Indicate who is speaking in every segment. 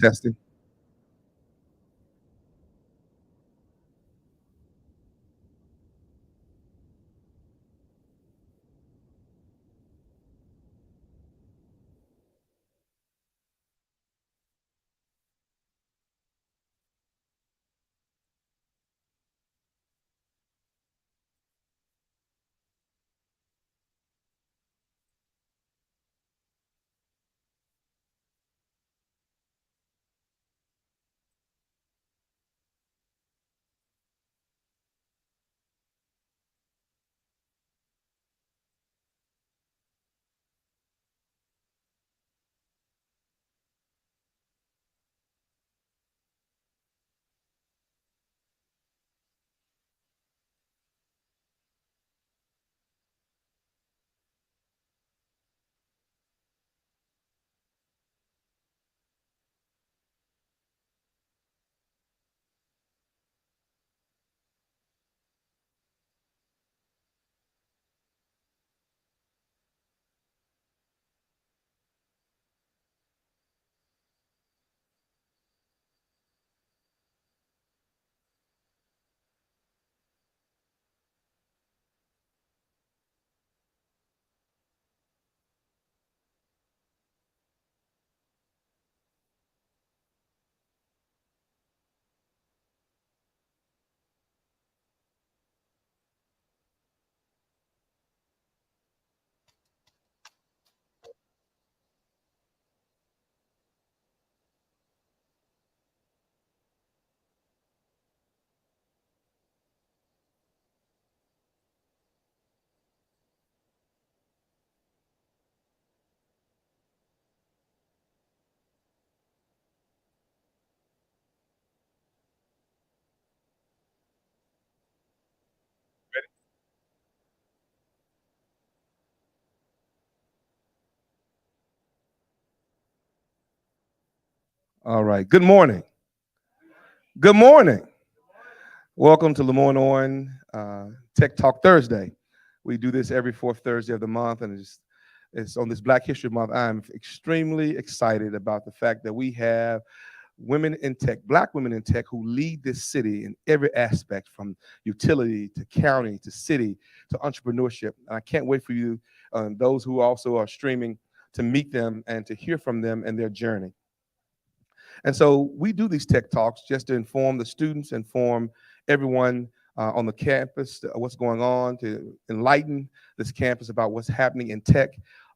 Speaker 1: Testing. All right. Good morning. Good morning. Welcome to LeMoyne-Owen Tech Talk Thursday. We do this every fourth Thursday of the month, and it's on this Black History Month. I'm extremely excited about the fact that we have women in tech, Black women in tech, who lead this city in every aspect, from utility to county to city to entrepreneurship. And I can't wait for you, those who also are streaming, to meet them and to hear from them and their journey. And so we do these tech talks just to inform the students, inform everyone on the campus what's going on, to enlighten this campus about what's happening in tech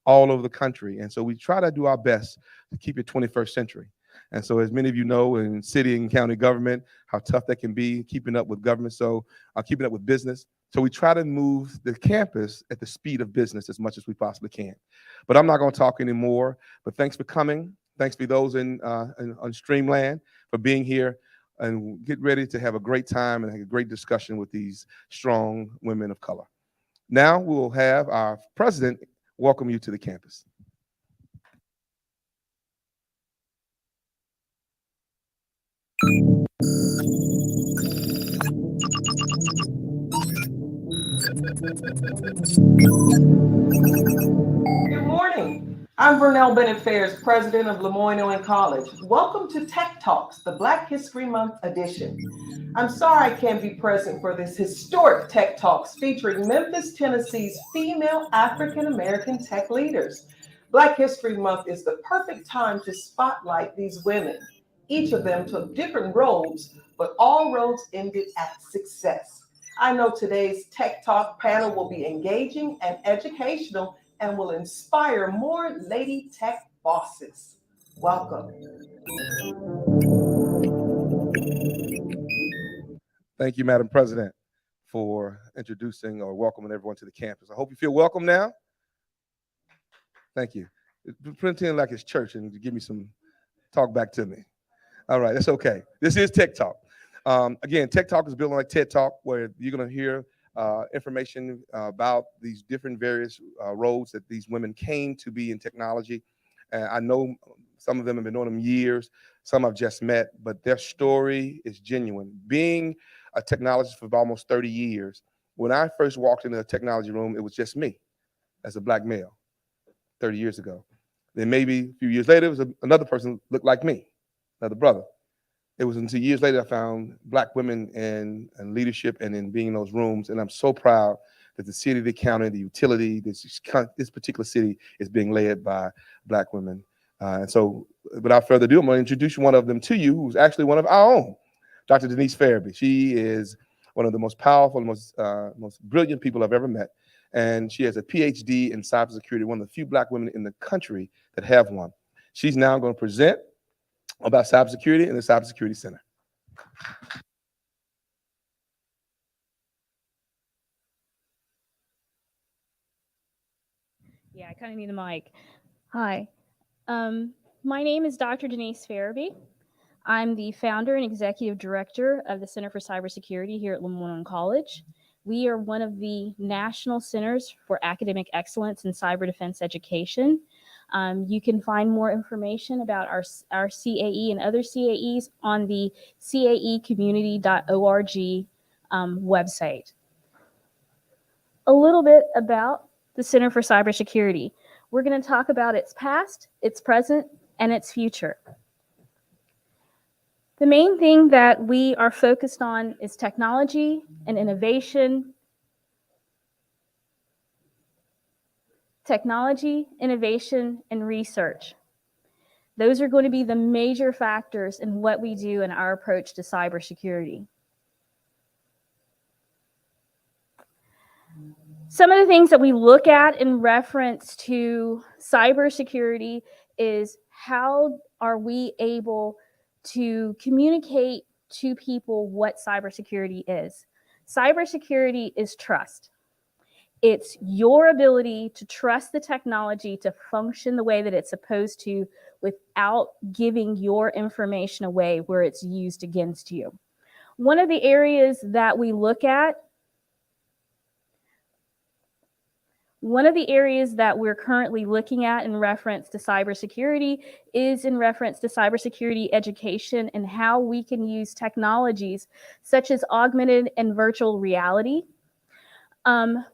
Speaker 1: all over the country. And so we try to do our best to keep it 21st century. And so, as many of you know, in city and county government, how tough that can be, keeping up with government, keeping up with business. So we try to move the campus at the speed of business as much as we possibly can. But I'm not going to talk anymore. But thanks for coming. Thanks for those on Streamland for being here, and get ready to have a great time and have a great discussion with these strong women of color. Now we'll have our president welcome you to the campus.
Speaker 2: Good morning. I'm Vernell Bennett Fairs, president of LeMoyne-Owen College. Welcome to Tech Talks, the Black History Month edition. I'm sorry I can't be present for this historic Tech Talks featuring Memphis, Tennessee's female African American tech leaders. Black History Month is the perfect time to spotlight these women. Each of them took different roads, but all roads ended at success. I know today's Tech Talk panel will be engaging and educational and will inspire more lady tech bosses. Welcome.
Speaker 1: Thank you, Madam President, for introducing or welcoming everyone to the campus. I hope you feel welcome now. Thank you. Pretend like it's church and give me some talk back to me. All right, that's okay. This is Tech Talk. Again, Tech Talk is built like TED Talk, where you're going to hear information about these different various roles that these women came to be in technology. I know some of them have been knowing them years, some I've just met, but their story is genuine. Being a technologist for almost 30 years, when I first walked into a technology room, it was just me as a Black male 30 years ago. Then maybe a few years later, it was another person looked like me, another brother. It was until years later I found Black women in leadership and in being in those rooms, and I'm so proud that the city, the county, the utility, this particular city is being led by Black women. And so, without further ado, I'm going to introduce one of them to you, who's actually one of our own, Dr. Denise Farabee. She is one of the most powerful, most brilliant people I've ever met, and she has a PhD in cybersecurity, one of the few Black women in the country that have one. She's now going to present about cybersecurity in the Cybersecurity Center.
Speaker 3: Yeah, I kind of need a mic. Hi, my name is Dr. Denise Farabee. I'm the founder and executive director of the Center for Cybersecurity here at LeMoyne-Owen College. We are one of the national centers for academic excellence in cyber defense education. You can find more information about our CAE and other CAEs on the caecommunity.org website. A little bit about the Center for Cybersecurity. We're going to talk about its past, its present, and its future. The main thing that we are focused on is technology and innovation. Technology, innovation, and research. Those are going to be the major factors in what we do in our approach to cybersecurity. Some of the things that we look at in reference to cybersecurity is how are we able to communicate to people what cybersecurity is. Cybersecurity is trust. It's your ability to trust the technology to function the way that it's supposed to without giving your information away where it's used against you. One of the areas that we look at, one of the areas that we're currently looking at in reference to cybersecurity is in reference to cybersecurity education and how we can use technologies such as augmented and virtual reality.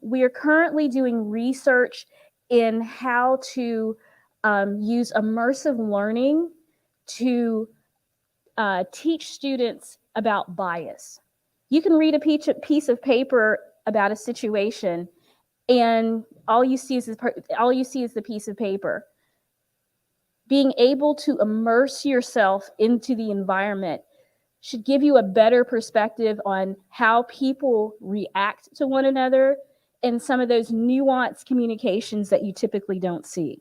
Speaker 3: We are currently doing research in how to use immersive learning to teach students about bias. You can read a piece of paper about a situation, and all you see is the piece of paper. Being able to immerse yourself into the environment should give you a better perspective on how people react to one another and some of those nuanced communications that you typically don't see.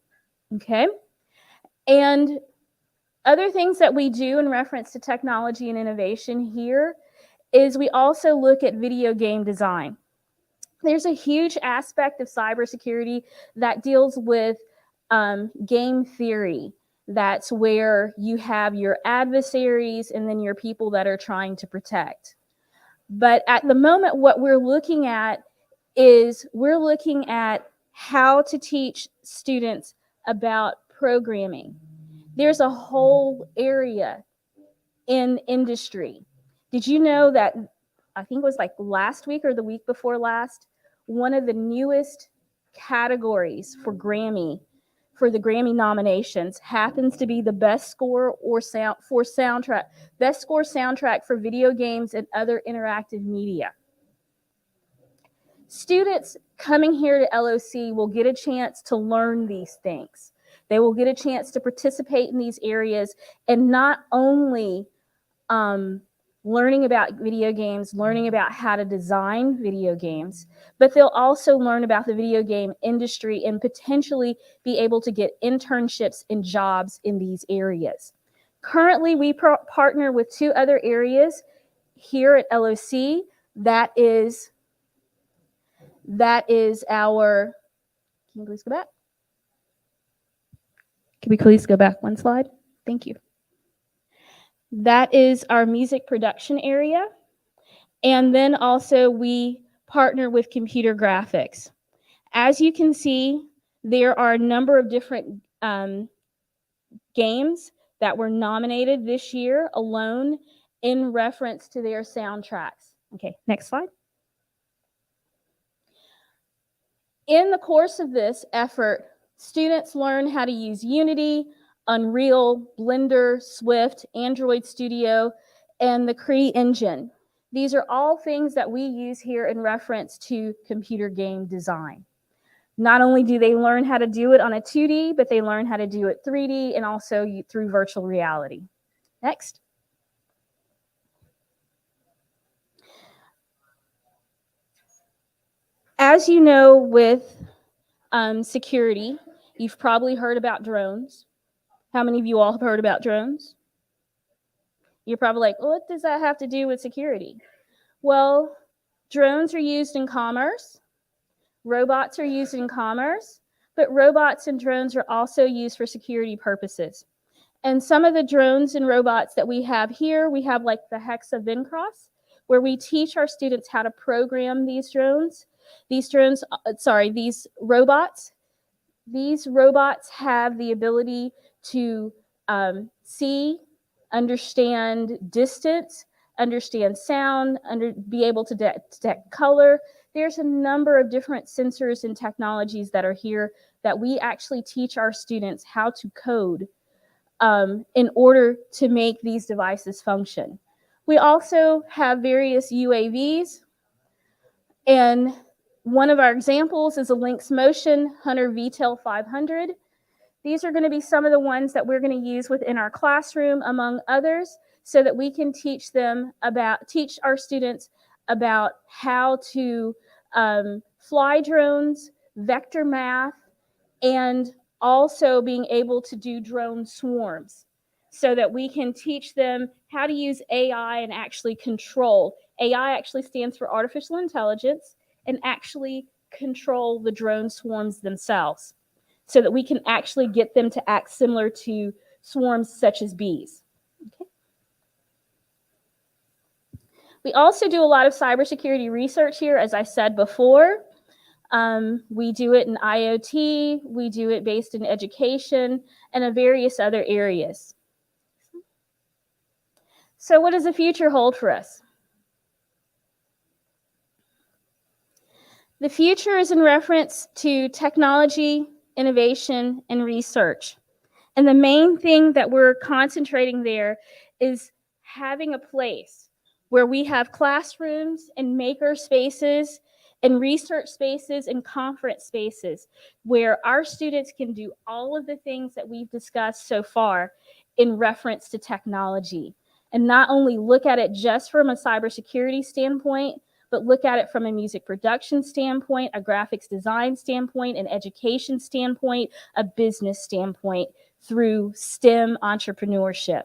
Speaker 3: Okay? And other things that we do in reference to technology and innovation here is we also look at video game design. There's a huge aspect of cybersecurity that deals with game theory. That's where you have your adversaries and then your people that are trying to protect. But at the moment, what we're looking at is we're looking at how to teach students about programming. There's a whole area in industry. Did you know that, I think it was like last week or the week before last, one of the newest categories for Grammy, for the Grammy nominations, happens to be the best score or soundtrack, best score soundtrack for video games and other interactive media. Students coming here to LOC will get a chance to learn these things. They will get a chance to participate in these areas and not only learning about video games, learning about how to design video games, but they'll also learn about the video game industry and potentially be able to get internships and jobs in these areas. Currently, we partner with two other areas here at LOC. That is our, can you please go back? Can we please go back one slide? Thank you. That is our music production area. And then also we partner with computer graphics. As you can see, there are a number of different games that were nominated this year alone in reference to their soundtracks. Okay, next slide. In the course of this effort, students learn how to use Unity, Unreal, Blender, Swift, Android Studio, and the Cree engine. These are all things that we use here in reference to computer game design. Not only do they learn how to do it on a 2D, but they learn how to do it 3D and also through virtual reality. Next. As you know, with security, you've probably heard about drones. How many of you all have heard about drones? You're probably like, well, what does that have to do with security? Well, drones are used in commerce. Robots are used in commerce, but robots and drones are also used for security purposes. And some of the drones and robots that we have here, we have like the Hexa Vincross, where we teach our students how to program these drones. These robots. These robots have the ability to see, understand distance, understand sound, be able to detect color. There's a number of different sensors and technologies that are here that we actually teach our students how to code in order to make these devices function. We also have various UAVs, and one of our examples is a Lynx Motion Hunter VTEL 500. These are going to be some of the ones that we're going to use within our classroom, among others, so that we can teach our students about how to fly drones, vector math, and also being able to do drone swarms, so that we can teach them how to use AI and actually control. AI actually stands for artificial intelligence, and actually control the drone swarms themselves, so that we can actually get them to act similar to swarms such as bees. Okay. We also do a lot of cybersecurity research here, as I said before. We do it in IoT, we do it based in education, and in various other areas. So what does the future hold for us? The future is in reference to technology, innovation, and research. And the main thing that we're concentrating there is having a place where we have classrooms and maker spaces and research spaces and conference spaces where our students can do all of the things that we've discussed so far in reference to technology, and not only look at it just from a cybersecurity standpoint, but look at it from a music production standpoint, a graphics design standpoint, an education standpoint, a business standpoint through STEM entrepreneurship.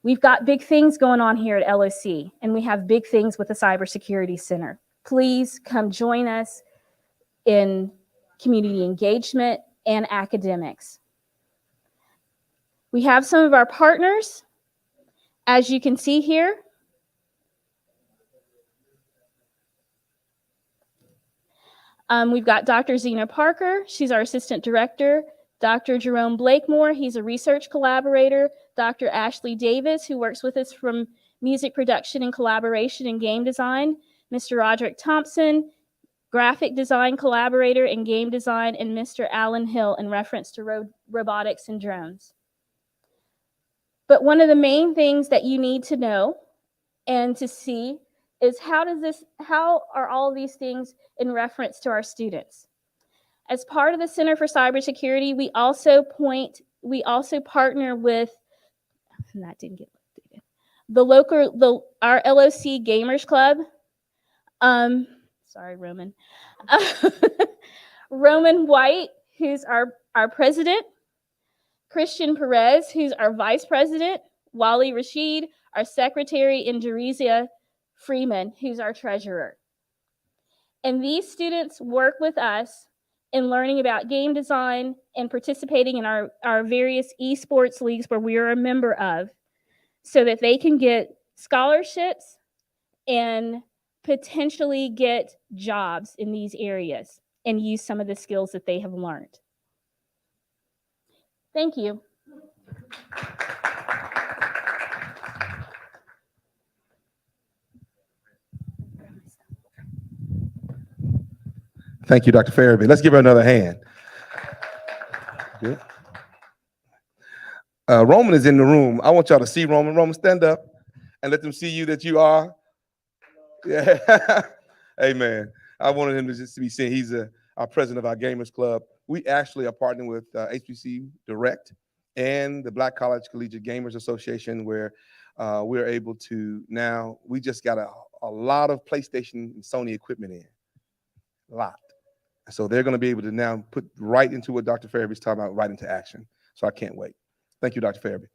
Speaker 3: We've got big things going on here at LOC, and we have big things with the Cybersecurity Center. Please come join us in community engagement and academics. We have some of our partners, as you can see here. We've got Dr. Zena Parker, she's our assistant director. Dr. Jerome Blakemore, he's a research collaborator. Dr. Ashley Davis, who works with us from music production and collaboration and game design. Mr. Roderick Thompson, graphic design collaborator in game design, and Mr. Alan Hill in reference to robotics and drones. But one of the main things that you need to know and to see is how are all of these things in reference to our students? As part of the Center for Cybersecurity, we also partner with, that didn't get our LOC Gamers Club. Sorry, Roman. Roman White, who's our president. Christian Perez, who's our vice president. Wally Rashid, our secretary, and Jerezia Freeman, who's our treasurer. And these students work with us in learning about game design and participating in our various esports leagues where we are a member of, so that they can get scholarships and potentially get jobs in these areas and use some of the skills that they have learned. Thank you.
Speaker 1: Thank you, Dr. Farabee. Let's give her another hand. Good. Roman is in the room. I want y'all to see Roman. Roman, stand up and let them see you that you are. Yeah. Amen. I wanted him to just be seen. He's our president of our Gamers Club. We actually are partnering with HBC Direct and the Black College Collegiate Gamers Association, where we're able to now, we just got a lot of PlayStation and Sony equipment in. A lot. So they're going to be able to now put right into what Dr. Farabee is talking about, right into action. So I can't wait. Thank you, Dr. Farabee.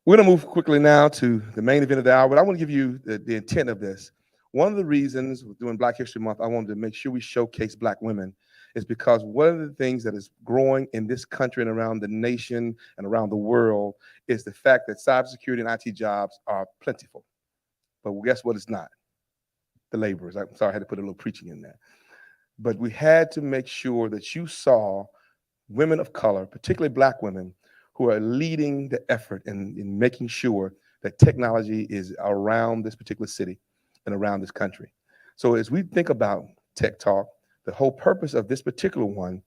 Speaker 1: We're going to move quickly now to the main event of the hour, but I want to give you the intent of this. One of the reasons during Black History Month, I wanted to make sure we showcase Black women is because one of the things that is growing in this country and around the nation and around the world is the fact that cybersecurity and IT jobs are plentiful. But guess what? It's not. The laborers. I'm sorry, I had to put a little preaching in there. But we had to make sure that you saw women of color, particularly Black women, who are leading the effort in making sure that technology is around this particular city and around this country. So as we think about Tech Talk, the whole purpose of this particular one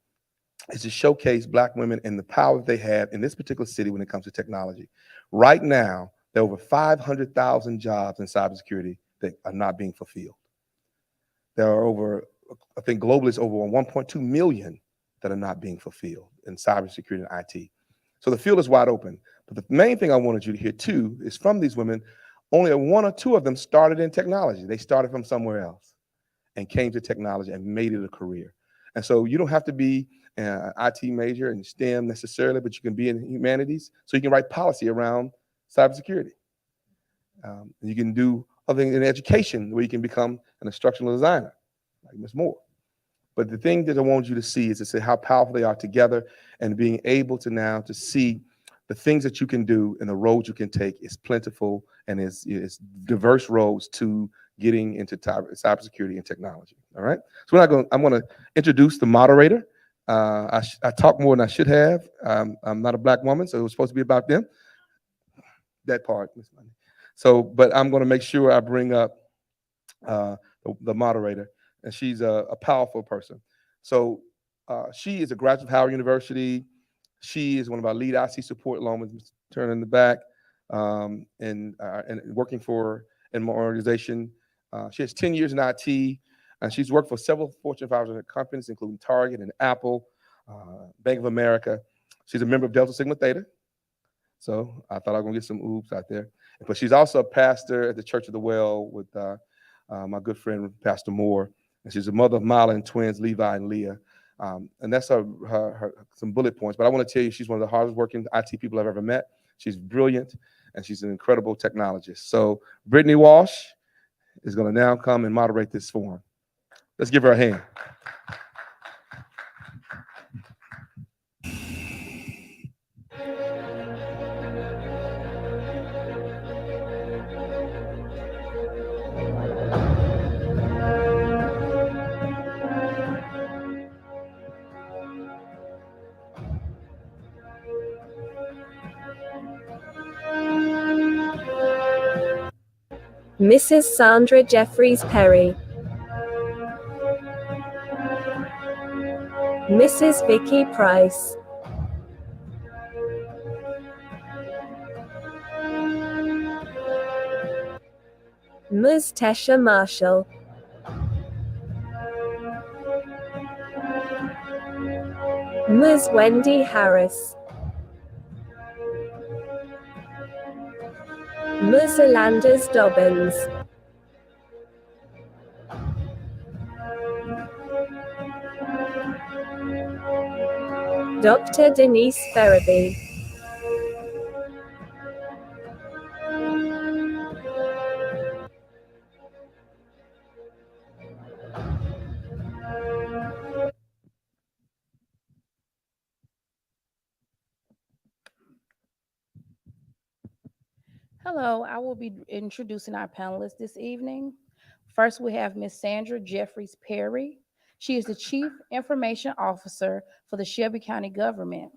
Speaker 1: is to showcase Black women and the power that they have in this particular city when it comes to technology. Right now, there are over 500,000 jobs in cybersecurity that are not being fulfilled. There are over, I think globally it's over 1.2 million that are not being fulfilled in cybersecurity and IT. So the field is wide open. But the main thing I wanted you to hear too is from these women, only one or two of them started in technology. They started from somewhere else and came to technology and made it a career. And so you don't have to be an IT major in STEM necessarily, but you can be in humanities. So you can write policy around cybersecurity. You can do other things in education where you can become an instructional designer, like Ms. Moore. But the thing that I want you to see is to say how powerful they are together and being able to now to see the things that you can do and the roads you can take is plentiful and is diverse roads to getting into cybersecurity and technology. All right. So I'm going to introduce the moderator. I talk more than I should have. I'm not a Black woman, so it was supposed to be about them. That part, Ms. Money. So, but I'm going to make sure I bring up the moderator, and she's a powerful person. So she is a graduate of Howard University. She is one of our lead IC support, along with Mr. Turner in the back, and working for an organization. She has 10 years in IT, and she's worked for several Fortune 500 companies, including Target and Apple, Bank of America. She's a member of Delta Sigma Theta. So I thought I was gonna get some oops out there. But she's also a pastor at the Church of the Well with my good friend, Pastor Moore. And she's a mother of Mila and twins, Levi and Leah. And that's her some bullet points. But I want to tell you, she's one of the hardest working IT people I've ever met. She's brilliant, and she's an incredible technologist. So Brittany Walsh is going to now come and moderate this forum. Let's give her a hand.
Speaker 4: Mrs. Sandra Jeffries Perry, Mrs. Vicky Price, Ms. Tesha Marshall, Ms. Wendy Harris, Ms. Alanders Dobbins, Dr. Denise Ferraby,
Speaker 5: Hello, I will be introducing our panelists this evening. First, we have Ms. Sandra Jeffries Perry. She is the Chief Information Officer for the Shelby County government.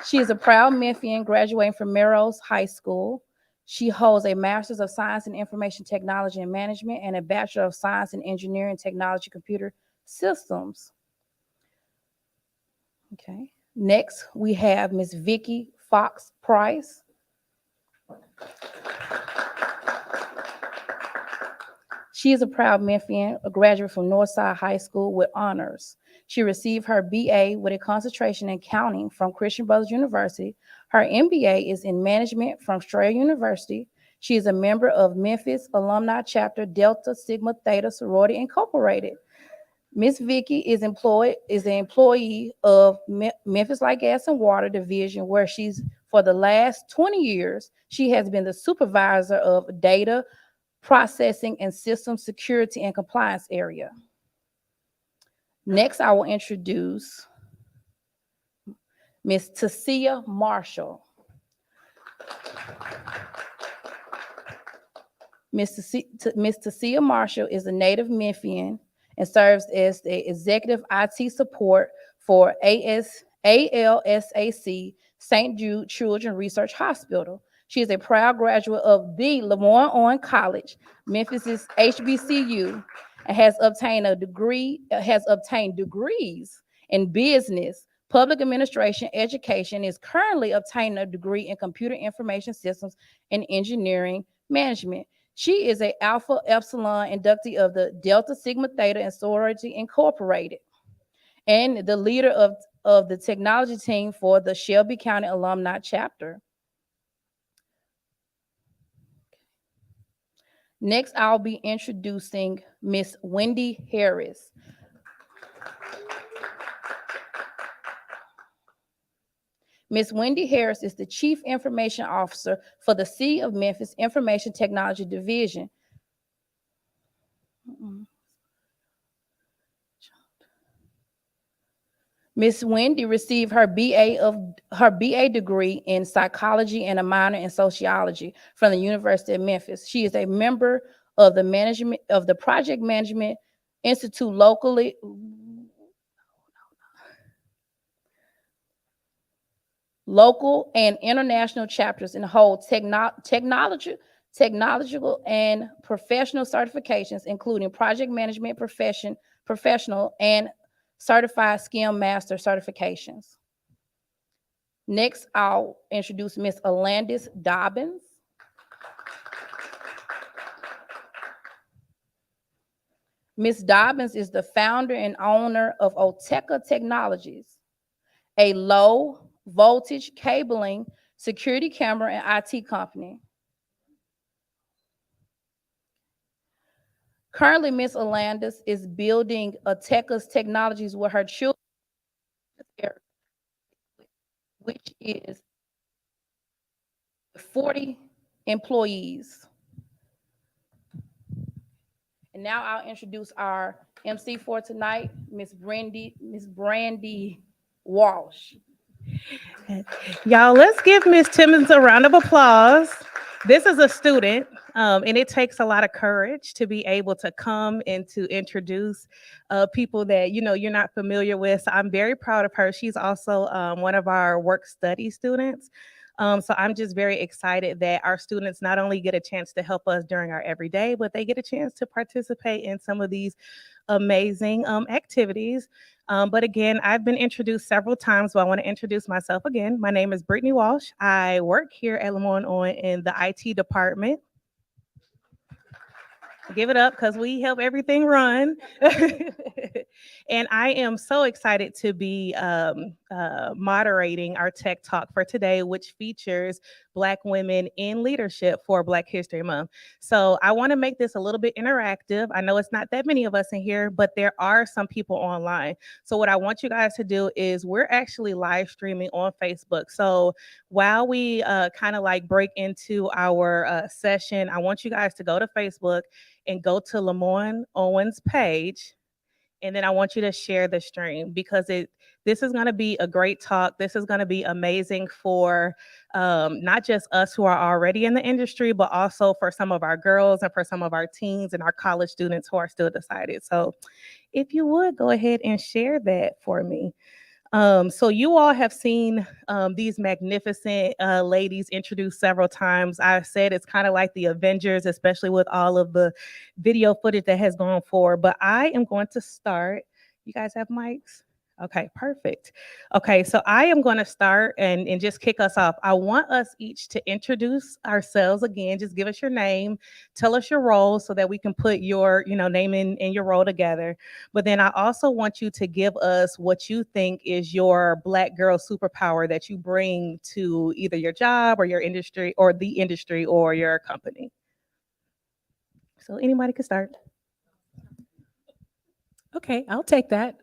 Speaker 5: She is a proud Memphian, graduating from Melrose High School. She holds a Master's of Science in Information Technology and Management and a Bachelor of Science in Engineering Technology Computer Systems. Okay. Next, we have Ms. Vicky Fox Price. She is a proud Memphian, a graduate from Northside High School with honors. She received her BA with a concentration in accounting from Christian Brothers University. Her MBA is in management from Strayer University. She is a member of Memphis alumni chapter Delta Sigma Theta Sorority Incorporated. Miss Vicky is an employee of Memphis Light Gas and Water Division, where she's for the last 20 years, she has been the supervisor of data processing and system security and compliance area. Next, I will introduce Ms. Tasia Marshall. Ms. Tasia Marshall is a native Memphian and serves as the executive IT support for ALSAC St. Jude Children's Research Hospital. She is a proud graduate of the LeMoyne-Owen College, Memphis's HBCU, and has obtained degrees in business, public administration, education, is currently obtaining a degree in computer information systems and engineering management. She is a Alpha Epsilon inductee of the Delta Sigma Theta and Sorority Incorporated, and the leader of the technology team for the Shelby County Alumni Chapter. Next, I'll be introducing Miss Wendy Harris. Ms. Wendy Harris is the Chief Information Officer for the City of Memphis Information Technology Division. Ms. Wendy received her BA degree in psychology and a minor in sociology from the University of Memphis. She is a member of the Project Management Institute local and international chapters, and holds technological and professional certifications, including project management professional and certified Scrum Master certifications. Next, I'll introduce Ms. Alandis Dobbins. Ms. Dobbins is the founder and owner of Oteca Technologies, a low voltage cabling, security camera, and IT company. Currently, Ms. Alandis is building Oteca's Technologies with her children, which is 40 employees. And now I'll introduce our MC for tonight, Miss Brandy Walsh.
Speaker 6: Y'all, let's give Miss Timmons a round of applause. This is a student, and it takes a lot of courage to be able to come and to introduce people that you're not familiar with. So I'm very proud of her. She's also one of our work study students. So I'm just very excited that our students not only get a chance to help us during our everyday, but they get a chance to participate in some of these amazing activities. But again, I've been introduced several times, so I want to introduce myself again. My name is Brittany Walsh. I work here at LeMoyne-Owen in the IT department. Give it up because we help everything run. And I am so excited to be moderating our tech talk for today, which features Black women in leadership for Black History Month. So I want to make this a little bit interactive. I know it's not that many of us in here, but there are some people online. So what I want you guys to do is we're actually live streaming on Facebook. So while we kind of like break into our session, I want you guys to go to Facebook and go to LeMoyne-Owen's page. And then I want you to share the stream because this is going to be a great talk. This is going to be amazing for not just us who are already in the industry, but also for some of our girls and for some of our teens and our college students who are still decided. So if you would go ahead and share that for me. So you all have seen these magnificent ladies introduced several times. I've said it's kind of like the Avengers, especially with all of the video footage that has gone forward. But I am going to start. You guys have mics? Okay, perfect. Okay, so I am going to start and just kick us off. I want us each to introduce ourselves again. Just give us your name, tell us your role so that we can put your, name and your role together. But then I also want you to give us what you think is your Black girl superpower that you bring to either your job or your industry or the industry or your company. So anybody can start.
Speaker 7: Okay, I'll take that.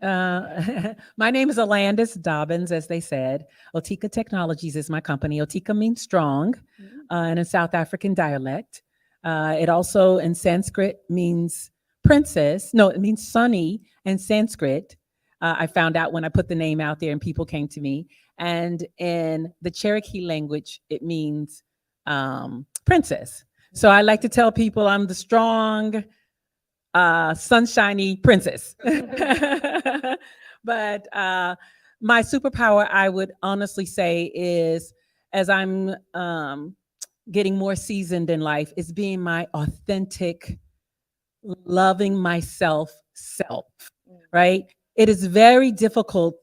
Speaker 7: My name is Alandis Dobbins, as they said. Otika Technologies is my company. Otika means strong in a South African dialect. It also in Sanskrit means princess. No, it means sunny in Sanskrit. I found out when I put the name out there and people came to me. And in the Cherokee language, it means princess. So I like to tell people I'm the strong, sunshiny princess. But my superpower, I would honestly say, is as I'm getting more seasoned in life, is being my authentic, loving myself self, right? It is very difficult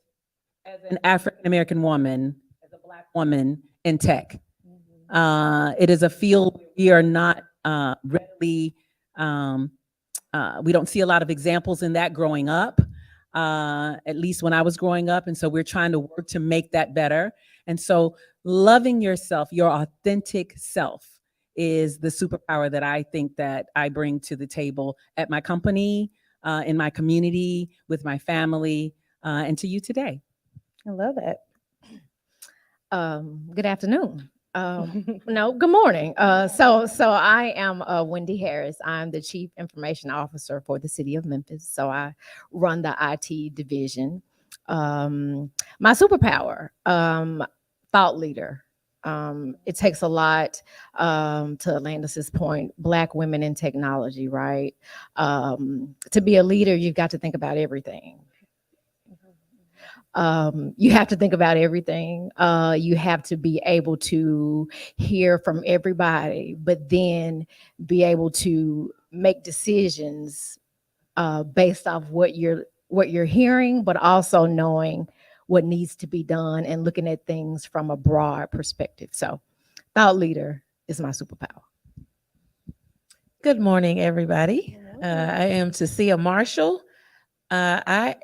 Speaker 7: as an African American woman, as a Black woman in tech. It is a field where we are not readily we don't see a lot of examples in that growing up, at least when I was growing up. And so we're trying to work to make that better. And so loving yourself, your authentic self, is the superpower that I think that I bring to the table at my company, in my community, with my family, and to you today.
Speaker 6: I love that.
Speaker 8: Good afternoon. No, good morning. So I am Wendy Harris. I'm the Chief Information Officer for the City of Memphis. So I run the IT division. My superpower, thought leader. It takes a lot, to Landis's point, Black women in technology, right? To be a leader, you've got to think about everything. You have to think about everything. You have to be able to hear from everybody, but then be able to make decisions based off what you're hearing, but also knowing what needs to be done and looking at things from a broad perspective. So, thought leader is my superpower.
Speaker 9: Good morning, everybody. I am Tasia Marshall. I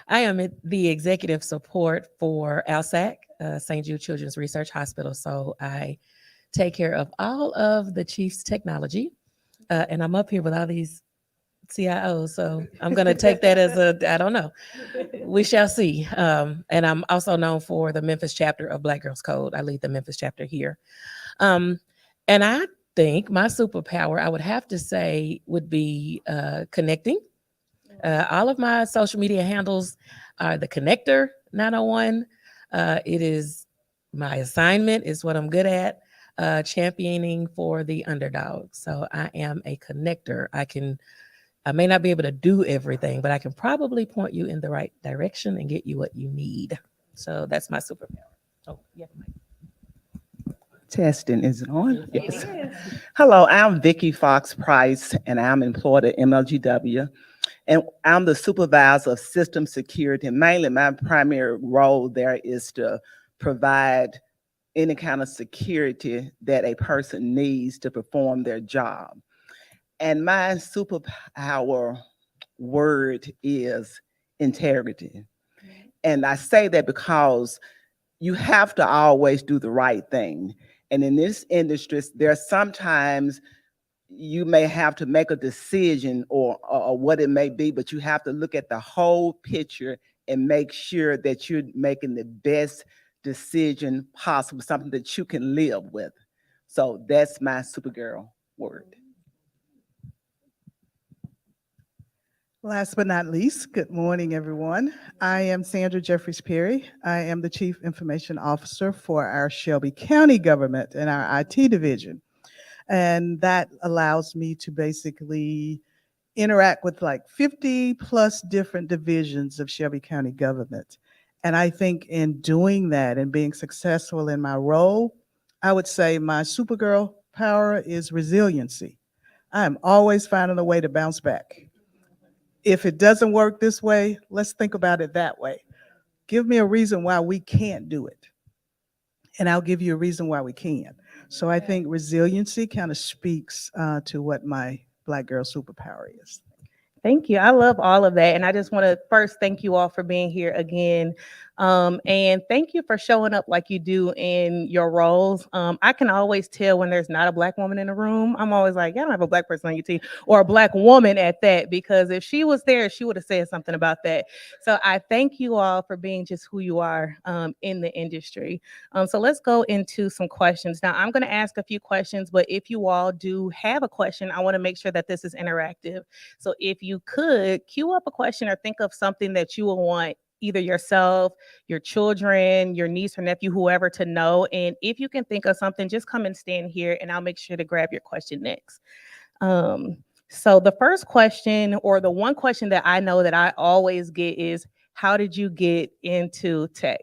Speaker 9: am the executive support for ALSAC, St. Jude Children's Research Hospital. So I take care of all of the chief's technology. And I'm up here with all these CIOs. So I'm going to take that as I don't know. We shall see. And I'm also known for the Memphis chapter of Black Girls Code. I lead the Memphis chapter here. And I think my superpower, I would have to say, would be connecting. All of my social media handles are the Connector 901. It is my assignment, is what I'm good at, championing for the underdog. So I am a connector. I may not be able to do everything, but I can probably point you in the right direction and get you what you need. So that's my superpower. Oh, yeah.
Speaker 10: Testing, is it on? Yes. Hello, I'm Vicki Fox Price, and I'm employed at MLGW. And I'm the supervisor of system security. And mainly my primary role there is to provide any kind of security that a person needs to perform their job. And my superpower word is integrity. And I say that because you have to always do the right thing. And in this industry, there's sometimes you may have to make a decision or what it may be, but you have to look at the whole picture and make sure that you're making the best decision possible, something that you can live with. So that's my Supergirl word.
Speaker 11: Last but not least, good morning, everyone. I am Sandra Jeffries Perry. I am the Chief Information Officer for our Shelby County government and our IT division. And that allows me to basically interact with like 50 plus different divisions of Shelby County government. And I think in doing that and being successful in my role, I would say my Supergirl power is resiliency. I'm always finding a way to bounce back. if it doesn't work this way, let's think about it that way. Give me a reason why we can't do it, and I'll give you a reason why we can. So I think resiliency kind of speaks to what my Black girl superpower is.
Speaker 6: Thank you. I love all of that. And I just want to first thank you all for being here again. And thank you for showing up like you do in your roles. I can always tell when there's not a Black woman in the room. I'm always like, yeah, I don't have a Black person on your team, or a Black woman at that, because if she was there, she would have said something about that. So I thank you all for being just who you are in the industry. So let's go into some questions. Now, I'm going to ask a few questions, but if you all do have a question, I want to make sure that this is interactive. So if you could queue up a question or think of something that you will want either yourself, your children, your niece or nephew, whoever, to know. And if you can think of something, just come and stand here and I'll make sure to grab your question next. So the first question, or the one question that I know that I always get, is how did you get into tech?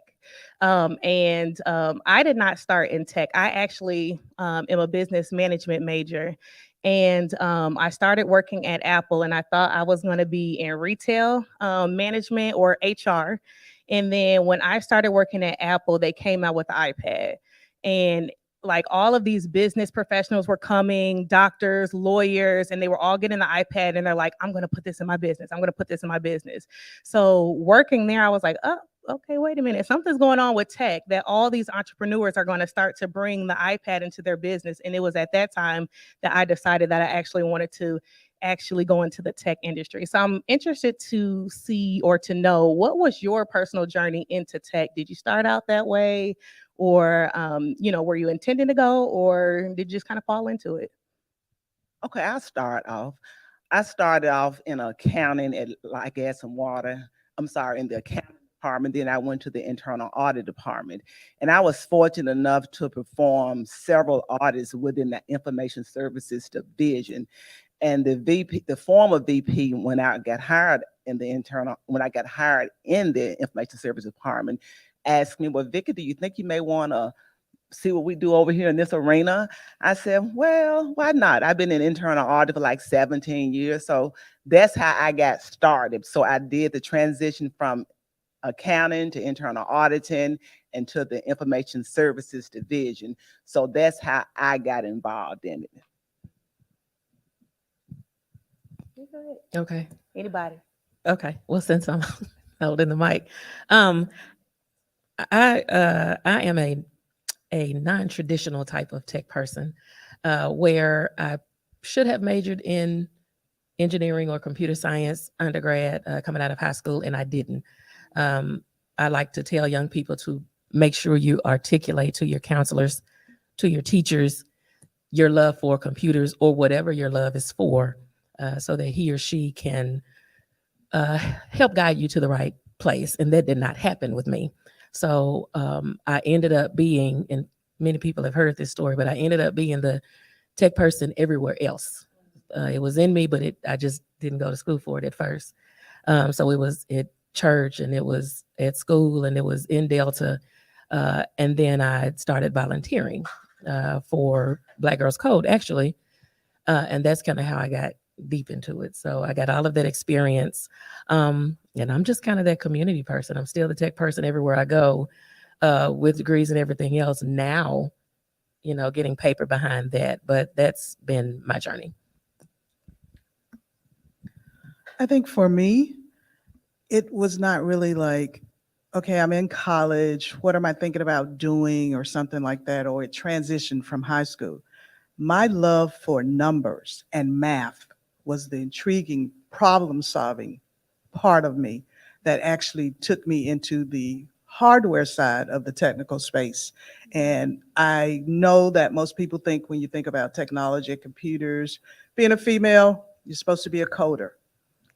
Speaker 6: I did not start in tech. I actually am a business management major. And I started working at Apple, and I thought I was going to be in retail management or HR. And then when I started working at Apple, they came out with the iPad. And like all of these business professionals were coming, doctors, lawyers, and they were all getting the iPad and they're like, I'm going to put this in my business. I'm going to put this in my business. So working there, I was like, oh, okay, wait a minute. Something's going on with tech, that all these entrepreneurs are going to start to bring the iPad into their business. And it was at that time that I decided that I actually wanted to actually go into the tech industry. So I'm interested to see or to know, what was your personal journey into tech? Did you start out that way? Or, were you intending to go, or did you just kind of fall into it?
Speaker 10: Okay, I'll start off. I started off in accounting at like gas and water. I'm sorry, in the accounting department. Then I went to the internal audit department. And I was fortunate enough to perform several audits within the information services division. And the VP, the former VP, when I got hired in the information services department, asked me, well, Vicki, do you think you may want to see what we do over here in this arena? I said, well, why not? I've been in internal audit for like 17 years. So that's how I got started. So I did the transition from accounting to internal auditing and to the information services division. So that's how I got involved in it.
Speaker 9: Okay.
Speaker 6: Anybody?
Speaker 9: Okay. Well, since I'm holding the mic, I am a non-traditional type of tech person, where I should have majored in engineering or computer science undergrad coming out of high school, and I didn't. I like to tell young people to make sure you articulate to your counselors, to your teachers, your love for computers or whatever your love is for, so that he or she can help guide you to the right place. And that did not happen with me. So I ended up being, and many people have heard this story, but I ended up being the tech person everywhere else. It was in me, but I just didn't go to school for it at first. So it was at church, and it was at school, and it was in Delta. And then I started volunteering for Black Girls Code, actually. And that's kind of how I got deep into it. So I got all of that experience. And I'm just kind of that community person. I'm still the tech person everywhere I go, with degrees and everything else now, getting paper behind that. But that's been my journey.
Speaker 11: I think for me, it was not really like, okay, I'm in college, what am I thinking about doing or something like that, or it transitioned from high school. My love for numbers and math was the intriguing problem-solving part of me that actually took me into the hardware side of the technical space. And I know that most people think, when you think about technology, computers, being a female, you're supposed to be a coder.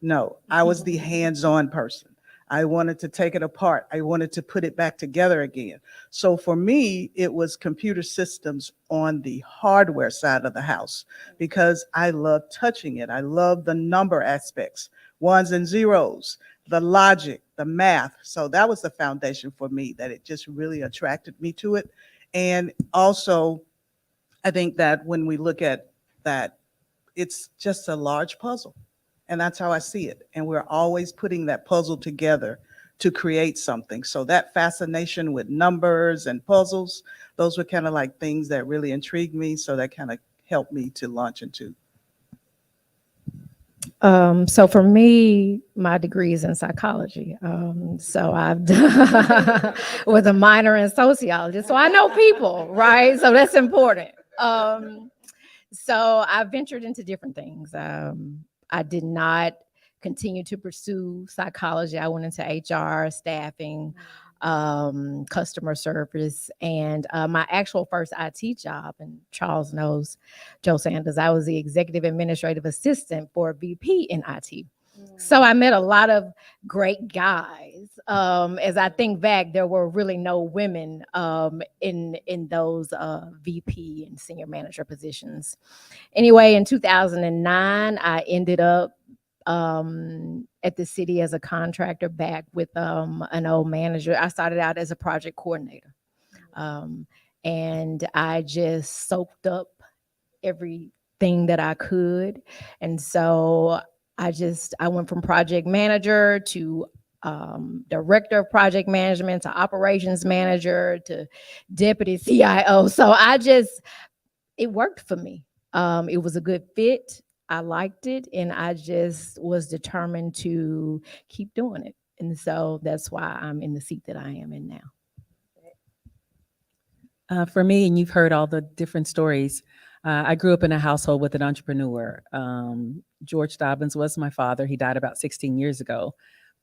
Speaker 11: No, I was the hands-on person. I wanted to take it apart. I wanted to put it back together again. So for me, it was computer systems on the hardware side of the house, because I love touching it. I love the number aspects, ones and zeros, the logic, the math. So that was the foundation for me, that it just really attracted me to it. And also, I think that when we look at that, it's just a large puzzle. And that's how I see it. And we're always putting that puzzle together to create something. So that fascination with numbers and puzzles, those were kind of like things that really intrigued me. So that kind of helped me to launch into.
Speaker 8: So for me, my degree is in psychology. So I've done with a minor in sociology. So I know people, right? So that's important. So I ventured into different things. I did not continue to pursue psychology. I went into HR, staffing, customer service, and my actual first IT job, and Charles knows, Joe Sanders, I was the executive administrative assistant for a VP in IT. So I met a lot of great guys. As I think back, there were really no women in those VP and senior manager positions. Anyway, in 2009, I ended up at the city as a contractor back with an old manager. I started out as a project coordinator. And I just soaked up everything that I could. And so I went from project manager to director of project management to operations manager to deputy CIO. So it worked for me. It was a good fit. I liked it, and I just was determined to keep doing it. And so that's why I'm in the seat that I am in now.
Speaker 7: For me, and you've heard all the different stories, I grew up in a household with an entrepreneur. George Dobbins was my father. He died about 16 years ago.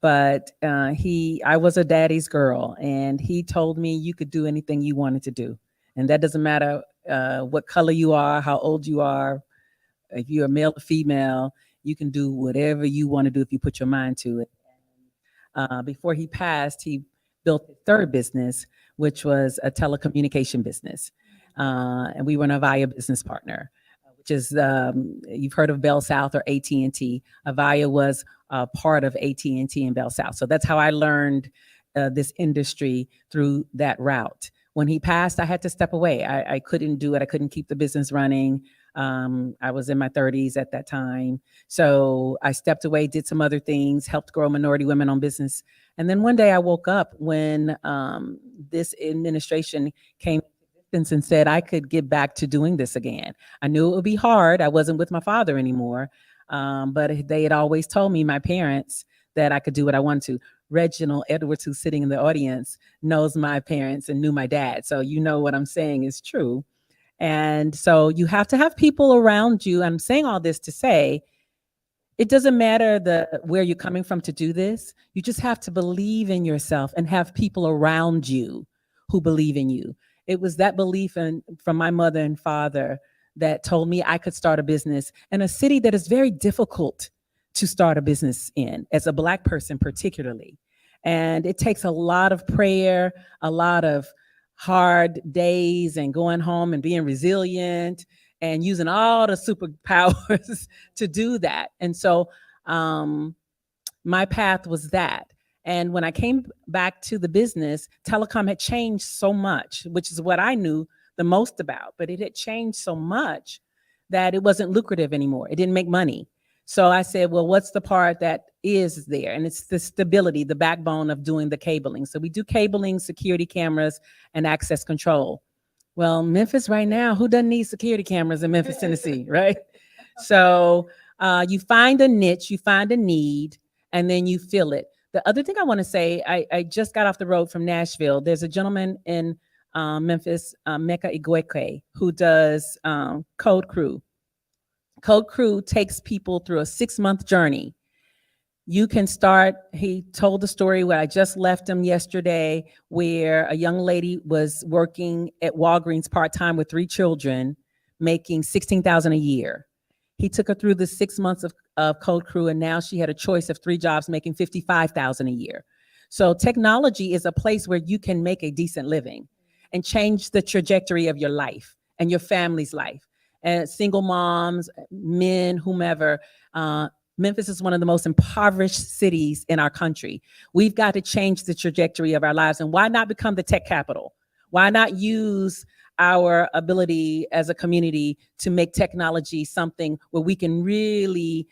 Speaker 7: But I was a daddy's girl, and he told me you could do anything you wanted to do. And that doesn't matter what color you are, how old you are, if you're a male or female, you can do whatever you want to do if you put your mind to it. Before he passed, he built his third business, which was a telecommunication business. And we were an Avaya business partner, which is, you've heard of Bell South or AT&T. Avaya was part of AT&T and Bell South. So that's how I learned this industry, through that route. When he passed, I had to step away. I couldn't do it. I couldn't keep the business running. I was in my 30s at that time. So I stepped away, did some other things, helped grow minority women-owned business. And then one day I woke up when this administration came and said I could get back to doing this again. I knew it would be hard. I wasn't with my father anymore. But they had always told me, my parents, that I could do what I wanted to. Reginald Edwards, who's sitting in the audience, knows my parents and knew my dad. So you know what I'm saying is true. And so you have to have people around you. I'm saying all this to say, it doesn't matter where you're coming from to do this. You just have to believe in yourself and have people around you who believe in you. It was that belief from my mother and father that told me I could start a business in a city that is very difficult to start a business in, as a Black person particularly. And it takes a lot of prayer, a lot of hard days, and going home and being resilient and using all the superpowers to do that. And so my path was that. And when I came back to the business, telecom had changed so much, which is what I knew the most about, but it had changed so much that it wasn't lucrative anymore. It didn't make money. So I said, well, what's the part that is there? And it's the stability, the backbone of doing the cabling. So we do cabling, security cameras, and access control. Well, Memphis right now, who doesn't need security cameras in Memphis, Tennessee, right? So you find a niche, you find a need, and then you fill it. The other thing I want to say, I just got off the road from Nashville. There's a gentleman in Memphis, Mecca Igweke, who does Code Crew. Code Crew takes people through a 6-month journey. You can start, he told the story where I just left him yesterday, where a young lady was working at Walgreens part-time with 3 children, making $16,000 a year. He took her through the 6 months of Code Crew, and now she had a choice of 3 jobs making $55,000 a year. So technology is a place where you can make a decent living and change the trajectory of your life and your family's life. And single moms, men, whomever, Memphis is one of the most impoverished cities in our country. We've got to change the trajectory of our lives. And why not become the tech capital? Why not use our ability as a community to make technology something where we can really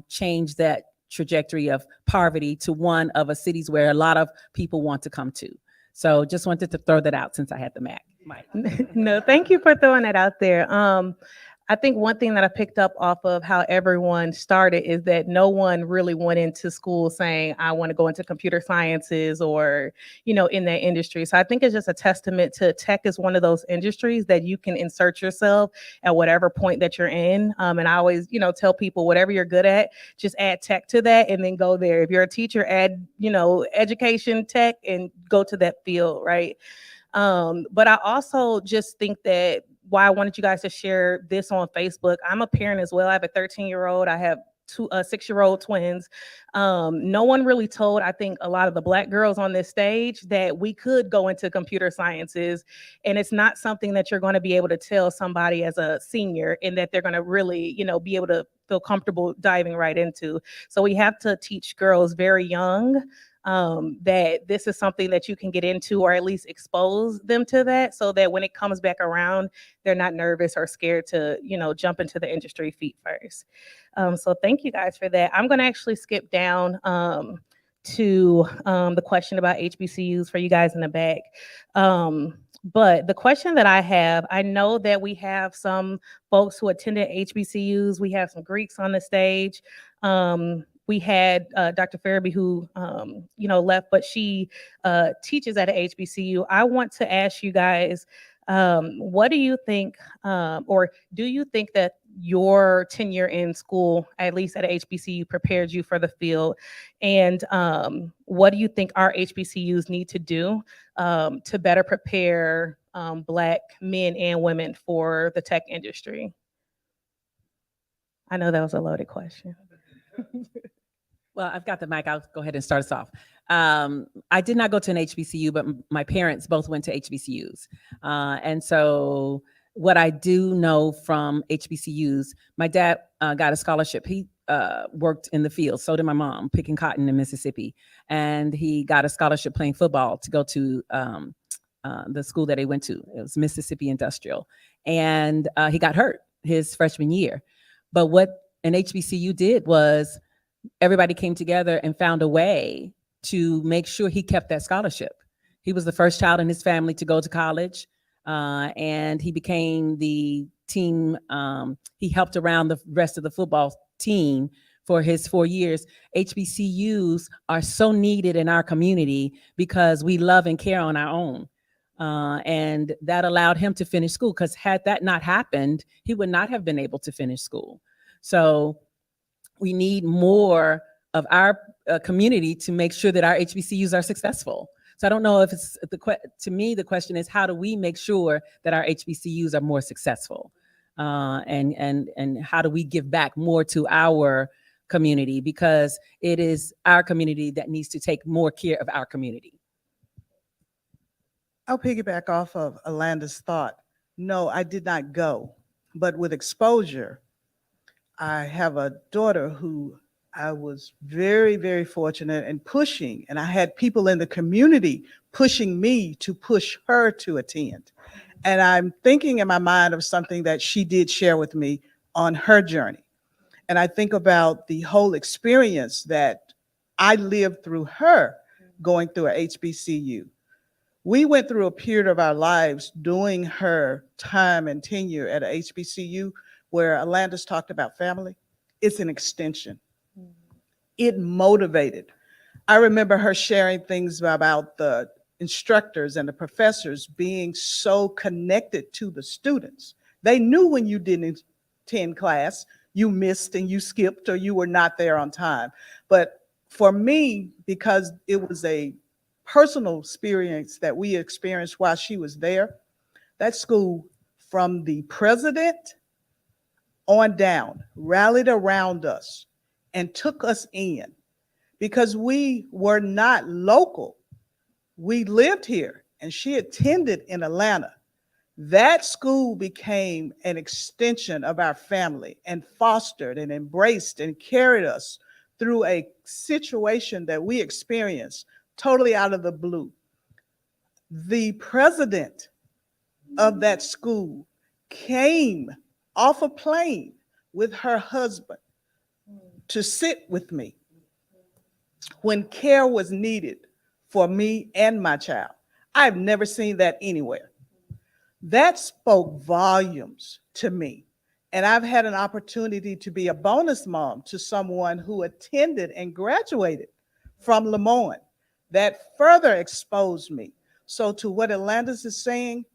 Speaker 7: change that trajectory of poverty to one of a cities where a lot of people want to come to. So just wanted to throw that out since I had the mic.
Speaker 6: No, thank you for throwing that out there. I think one thing that I picked up off of how everyone started is that no one really went into school saying, I want to go into computer sciences or, in that industry. So I think it's just a testament to tech is one of those industries that you can insert yourself at whatever point that you're in. And I always, tell people whatever you're good at, just add tech to that and then go there. If you're a teacher, add, education, tech, and go to that field, right? But I also just think that why I wanted you guys to share this on Facebook. I'm a parent as well. I have a 13-year-old. I have two 6-year-old twins. No one really told, I think, a lot of the Black girls on this stage that we could go into computer sciences, and it's not something that you're going to be able to tell somebody as a senior and that they're going to really, be able to feel comfortable diving right into. So we have to teach girls very young that this is something that you can get into, or at least expose them to that, so that when it comes back around, they're not nervous or scared to, jump into the industry feet first. So thank you guys for that. I'm going to actually skip down to the question about HBCUs for you guys in the back. But the question that I have, I know that we have some folks who attended HBCUs. We have some Greeks on the stage. We had Dr. Farabee who, left, but she teaches at a HBCU. I want to ask you guys, what do you think, or do you think that your tenure in school, at least at a HBCU, prepared you for the field? And what do you think our HBCUs need to do to better prepare Black men and women for the tech industry? I know that was a loaded question.
Speaker 7: Well, I've got the mic. I'll go ahead and start us off. I did not go to an HBCU, but my parents both went to HBCUs. And so what I do know from HBCUs, my dad got a scholarship. He worked in the field. So did my mom, picking cotton in Mississippi. And he got a scholarship playing football to go to the school that he went to. It was Mississippi Industrial. And he got hurt his freshman year. But what an HBCU did was everybody came together and found a way to make sure he kept that scholarship. He was the first child in his family to go to college, and he became the team. He helped around the rest of the football team for his 4 years. HBCUs are so needed in our community because we love and care on our own. And that allowed him to finish school, because had that not happened, he would not have been able to finish school. So we need more of our community to make sure that our HBCUs are successful. So I don't know if it's to me, the question is, how do we make sure that our HBCUs are more successful? And how do we give back more to our community? Because it is our community that needs to take more care of our community.
Speaker 11: I'll piggyback off of Alanda's thought. No, I did not go, but with exposure, I have a daughter who I was very, very fortunate in pushing, and I had people in the community pushing me to push her to attend. And I'm thinking in my mind of something that she did share with me on her journey. And I think about the whole experience that I lived through her going through a HBCU. We went through a period of our lives during her time and tenure at a HBCU where Alanda's talked about family. It's an extension. It motivated. I remember her sharing things about the instructors and the professors being so connected to the students. They knew when you didn't attend class, you missed and you skipped or you were not there on time. But for me, because it was a personal experience that we experienced while she was there, that school, from the president on down, rallied around us and took us in, because we were not local. We lived here, and she attended in Atlanta. That school became an extension of our family and fostered and embraced and carried us through a situation that we experienced totally out of the blue. The president of that school came off a plane with her husband to sit with me when care was needed for me and my child. I've never seen that anywhere. That spoke volumes to me. And I've had an opportunity to be a bonus mom to someone who attended and graduated from LeMoyne. That further exposed me. So to what Alandis is saying,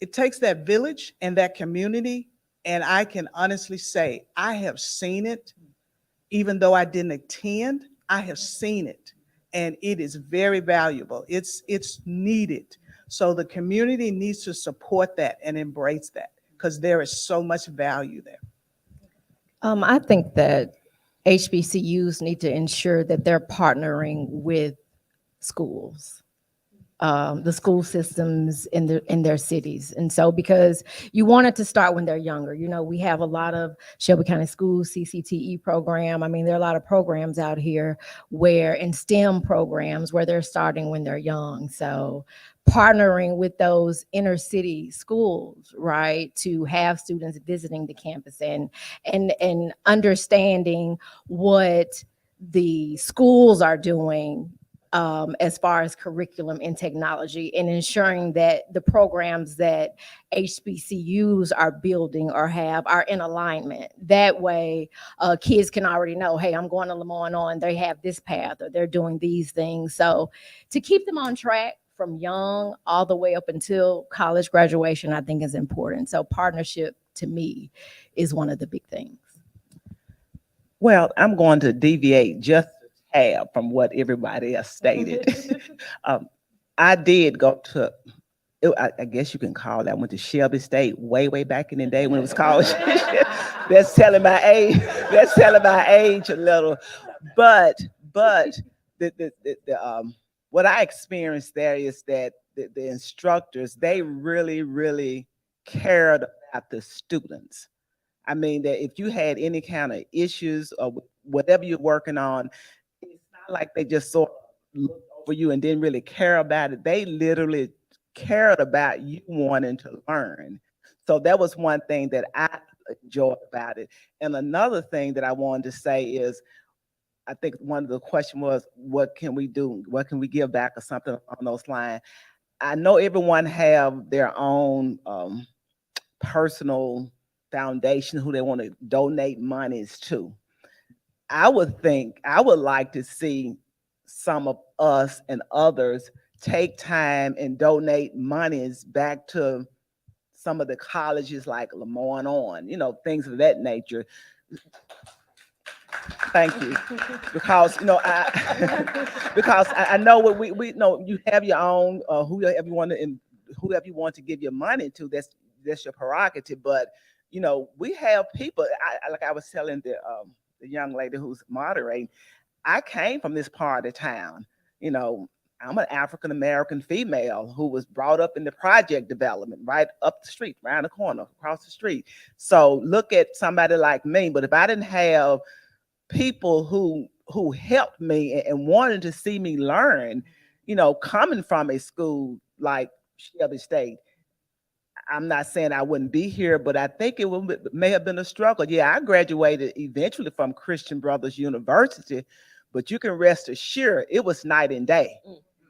Speaker 11: it takes that village and that community. And I can honestly say, I have seen it, even though I didn't attend, I have seen it. And it is very valuable. It's needed. So the community needs to support that and embrace that because there is so much value there.
Speaker 8: I think that HBCUs need to ensure that they're partnering with schools, the school systems in their cities. And so because you want it to start when they're younger. You know, we have a lot of Shelby County Schools CCTE program. I mean, there are a lot of programs out here where in STEM programs where they're starting when they're young. So partnering with those inner city schools, right, to have students visiting the campus and understanding what the schools are doing as far as curriculum and technology, and ensuring that the programs that HBCUs are building or have are in alignment. That way, kids can already know, hey, I'm going to LeMoyne-Owen, they have this path or they're doing these things. So to keep them on track from young all the way up until college graduation, I think is important. So partnership to me is one of the big things.
Speaker 10: Well, I'm going to deviate just a tad from what everybody else stated. I did go to, I guess you can call that, I went to Shelby State way back in the day when it was called. That's telling my age. That's telling my age a little. But what I experienced there is that the instructors, they really cared about the students. I mean, that if you had any kind of issues or whatever you're working on, it's not like they just sort of looked over you and didn't really care about it. They literally cared about you wanting to learn. So that was one thing that I enjoyed about it. And another thing that I wanted to say is, I think one of the questions was, what can we do? What can we give back or something on those lines? I know everyone have their own personal foundation who they want to donate monies to. I would like to see some of us and others take time and donate monies back to some of the colleges like LeMoyne-Owen, you know, things of that nature. Thank you, because you know I know what we know. You have your own whoever you want to give your money to. That's your prerogative. But you know, we have people. Like I was telling the young lady who's moderating, I came from this part of town. You know, I'm an African American female who was brought up in the project development right up the street, around the corner, across the street. So look at somebody like me. But if I didn't have people who helped me and wanted to see me learn, you know, coming from a school like Shelby State, I'm not saying I wouldn't be here, but I think may have been a struggle. Yeah, I graduated eventually from Christian Brothers University, but you can rest assured it was night and day.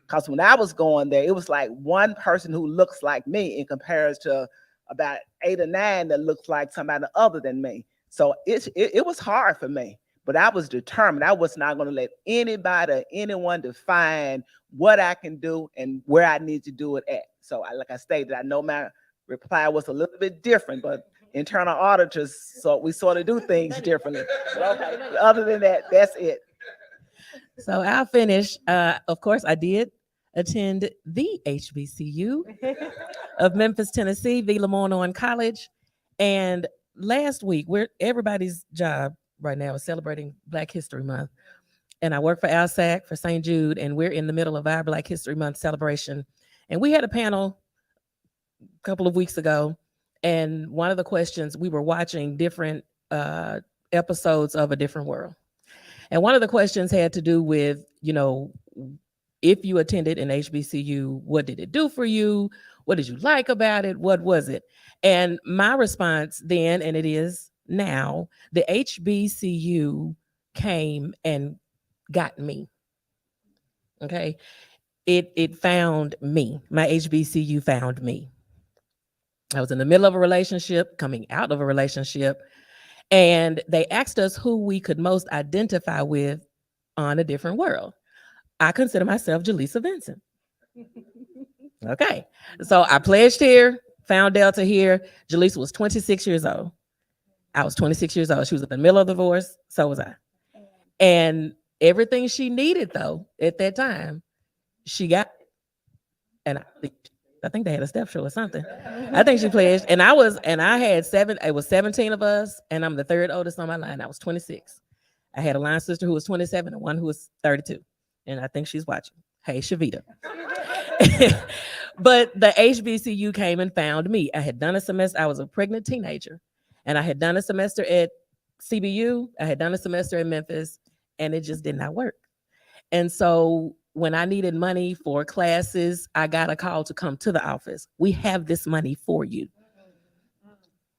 Speaker 10: Because when I was going there, it was like one person who looks like me in comparison to about 8 or 9 that looks like somebody other than me. So it was hard for me. But I was determined. I was not going to let anybody or anyone define what I can do and where I need to do it at. So like I stated, I know my reply was a little bit different, but internal auditors, so we sort of do things differently. Okay. Other than that, that's it.
Speaker 9: So I'll finish. Of course, I did attend the HBCU of Memphis, Tennessee, the LeMoyne-Owen College. And last week, everybody's job right now is celebrating Black History Month. And I work for ALSAC, for St. Jude, and we're in the middle of our Black History Month celebration. And we had a panel a couple of weeks ago, and one of the questions, we were watching different episodes of A Different World. And one of the questions had to do with, you know, if you attended an HBCU, what did it do for you? What did you like about it? What was it? And my response then, and it is now, the HBCU came and got me. Okay. It found me. My HBCU found me. I was in the middle of a relationship, coming out of a relationship, and they asked us who we could most identify with on a different world. I consider myself Jaleesa Vincent. Okay. So I pledged here, found Delta here. Jaleesa was 26 years old. I was 26 years old. She was in the middle of the divorce. So was I. And everything she needed, though, at that time, she got. And I think they had a step show or something. I think she pledged. And I had it was 17 of us, and I'm the third oldest on my line. I was 26. I had a line sister who was 27 and one who was 32. And I think she's watching. Hey, Shavita. But the HBCU came and found me. I had done a semester. I was a pregnant teenager, and I had done a semester at CBU. I had done a semester in Memphis, and it just did not work. And so when I needed money for classes, I got a call to come to the office. We have this money for you.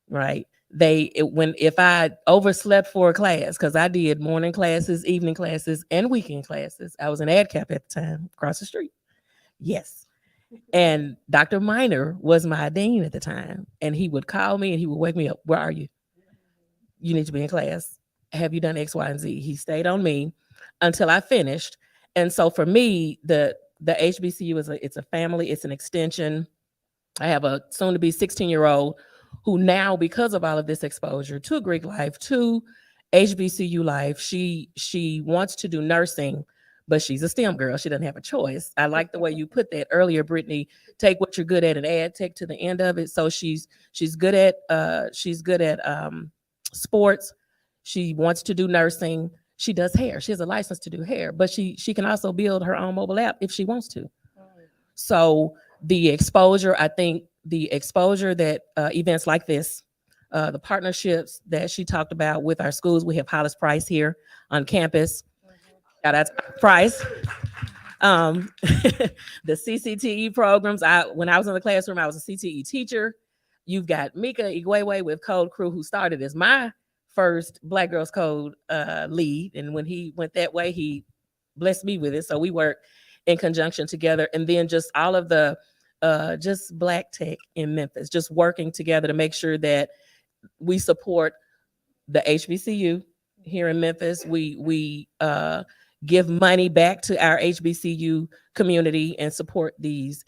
Speaker 9: Right? If I overslept for a class, because I did morning classes, evening classes, and weekend classes. I was an ad cap at the time, across the street. Yes. And Dr. Minor was my dean at the time. And he would call me and he would wake me up. Where are you? You need to be in class. Have you done X, Y, and Z? He stayed on me until I finished. And so for me, the HBCU it's a family, it's an extension. I have a soon to be 16-year-old who now, because of all of this exposure to Greek life, to HBCU life, she wants to do nursing, but she's a STEM girl. She doesn't have a choice. I like the way you put that earlier, Brittany. Take what you're good at and add tech to the end of it. So she's good at sports. She wants to do nursing. She does hair. She has a license to do hair, but she can also build her own mobile app if she wants to. So the exposure, I think the exposure that events like this, the partnerships that she talked about with our schools, we have Hollis Price here on campus. Shout out to Price. The CCTE programs. When I was in the classroom, I was a CTE teacher. You've got Mika Igwewe with Code Crew, who started as my first Black Girls Code lead. And when he went that way, he blessed me with it. So we work in conjunction together. And then just all of the just Black tech in Memphis, just working together to make sure that we support the HBCU here in Memphis. We give money back to our HBCU community and support these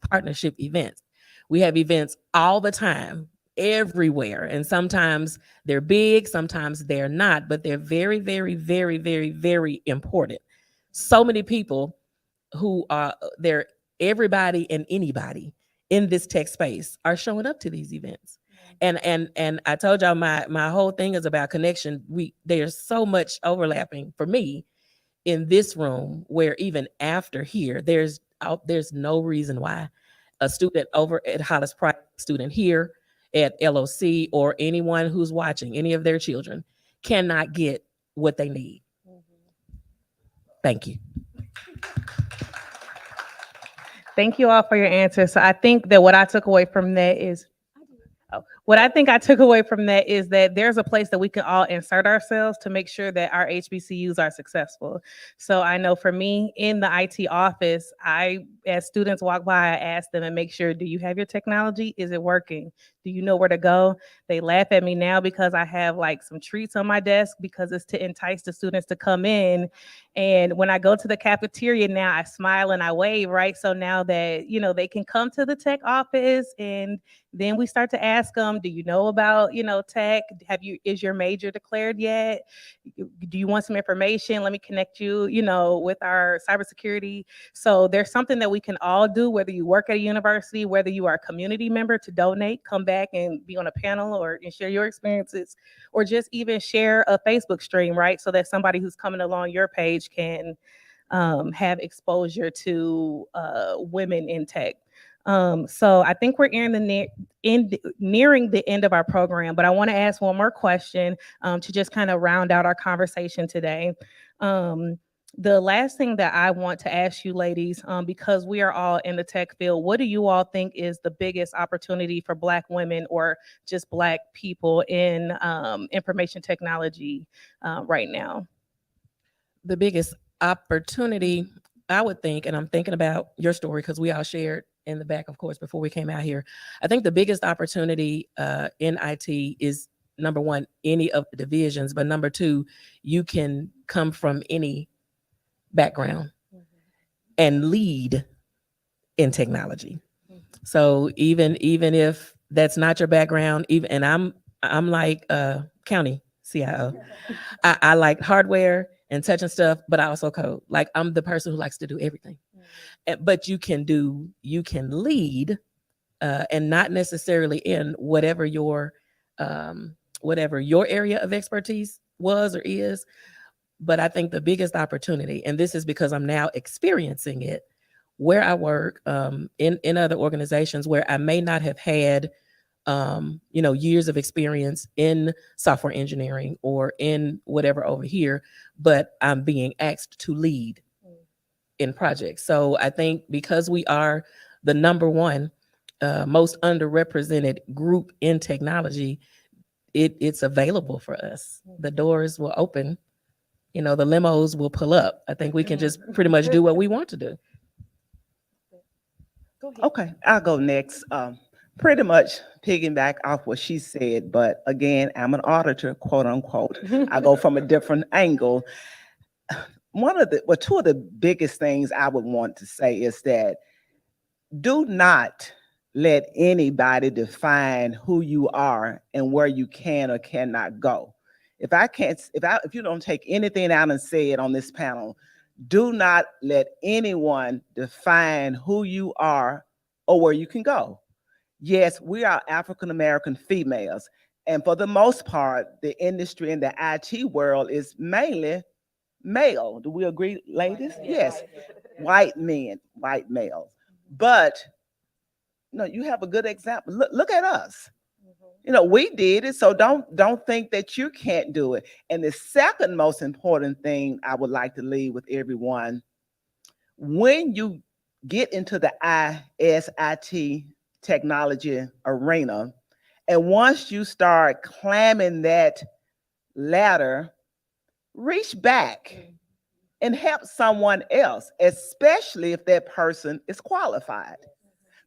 Speaker 9: partnership events. We have events all the time, everywhere. And sometimes they're big, sometimes they're not, but they're very, very, very, very, very important. So many people who are there, everybody and anybody in this tech space are showing up to these events. And I told y'all my whole thing is about connection. There's so much overlapping for me in this room, where even after here, there's no reason why a student over at Hollis Price, student here at LOC, or anyone who's watching, any of their children, cannot get what they need. Thank you.
Speaker 6: Thank you all for your answers. So I think that what I took away from that is that there's a place that we can all insert ourselves to make sure that our HBCUs are successful. So I know for me in the IT office, as students walk by, I ask them and make sure, do you have your technology? Is it working? Do you know where to go? They laugh at me now because I have like some treats on my desk, because it's to entice the students to come in. And when I go to the cafeteria now, I smile and I wave, right? So now that, they can come to the tech office, and then we start to ask them, do you know about, tech? Is your major declared yet? Do you want some information? Let me connect you, with our cybersecurity. So there's something that we can all do, whether you work at a university, whether you are a community member, to donate, come back and be on a panel and share your experiences, or just even share a Facebook stream, right? So that somebody who's coming along your page can have exposure to women in tech. So I think we're nearing the end of our program, but I want to ask one more question to just kind of round out our conversation today. The last thing that I want to ask you ladies, because we are all in the tech field, what do you all think is the biggest opportunity for Black women or just Black people in information technology right now?
Speaker 9: The biggest opportunity, I would think, and I'm thinking about your story because we all shared in the back, of course, before we came out here. I think the biggest opportunity in IT is, number one, any of the divisions, but number two, you can come from any background and lead in technology. So even if that's not your background, and I'm like county CIO. I like hardware and touching stuff, but I also code. Like, I'm the person who likes to do everything. But you can lead, and not necessarily in whatever your area of expertise was or is. But I think the biggest opportunity, and this is because I'm now experiencing it, where I work in other organizations where I may not have had years of experience in software engineering or in whatever over here, but I'm being asked to lead in projects. So I think because we are the number one most underrepresented group in technology, it's available for us. The doors will open, the limos will pull up. I think we can just pretty much do what we want to do.
Speaker 10: Okay, I'll go next. Pretty much piggyback off what she said, but again, I'm an auditor, quote unquote. I go from a different angle. Two of the biggest things I would want to say is that do not let anybody define who you are and where you can or cannot go. If you don't take anything out and say it on this panel, do not let anyone define who you are or where you can go. Yes, we are African-American females, and for the most part, the industry in the IT world is mainly male. Do we agree, ladies? Yes, white men, white males. But you have a good example. Look at us. We did it, so don't think that you can't do it. And the second most important thing I would like to leave with everyone, when you get into the ISIT technology arena, and once you start climbing that ladder, reach back and help someone else, especially if that person is qualified.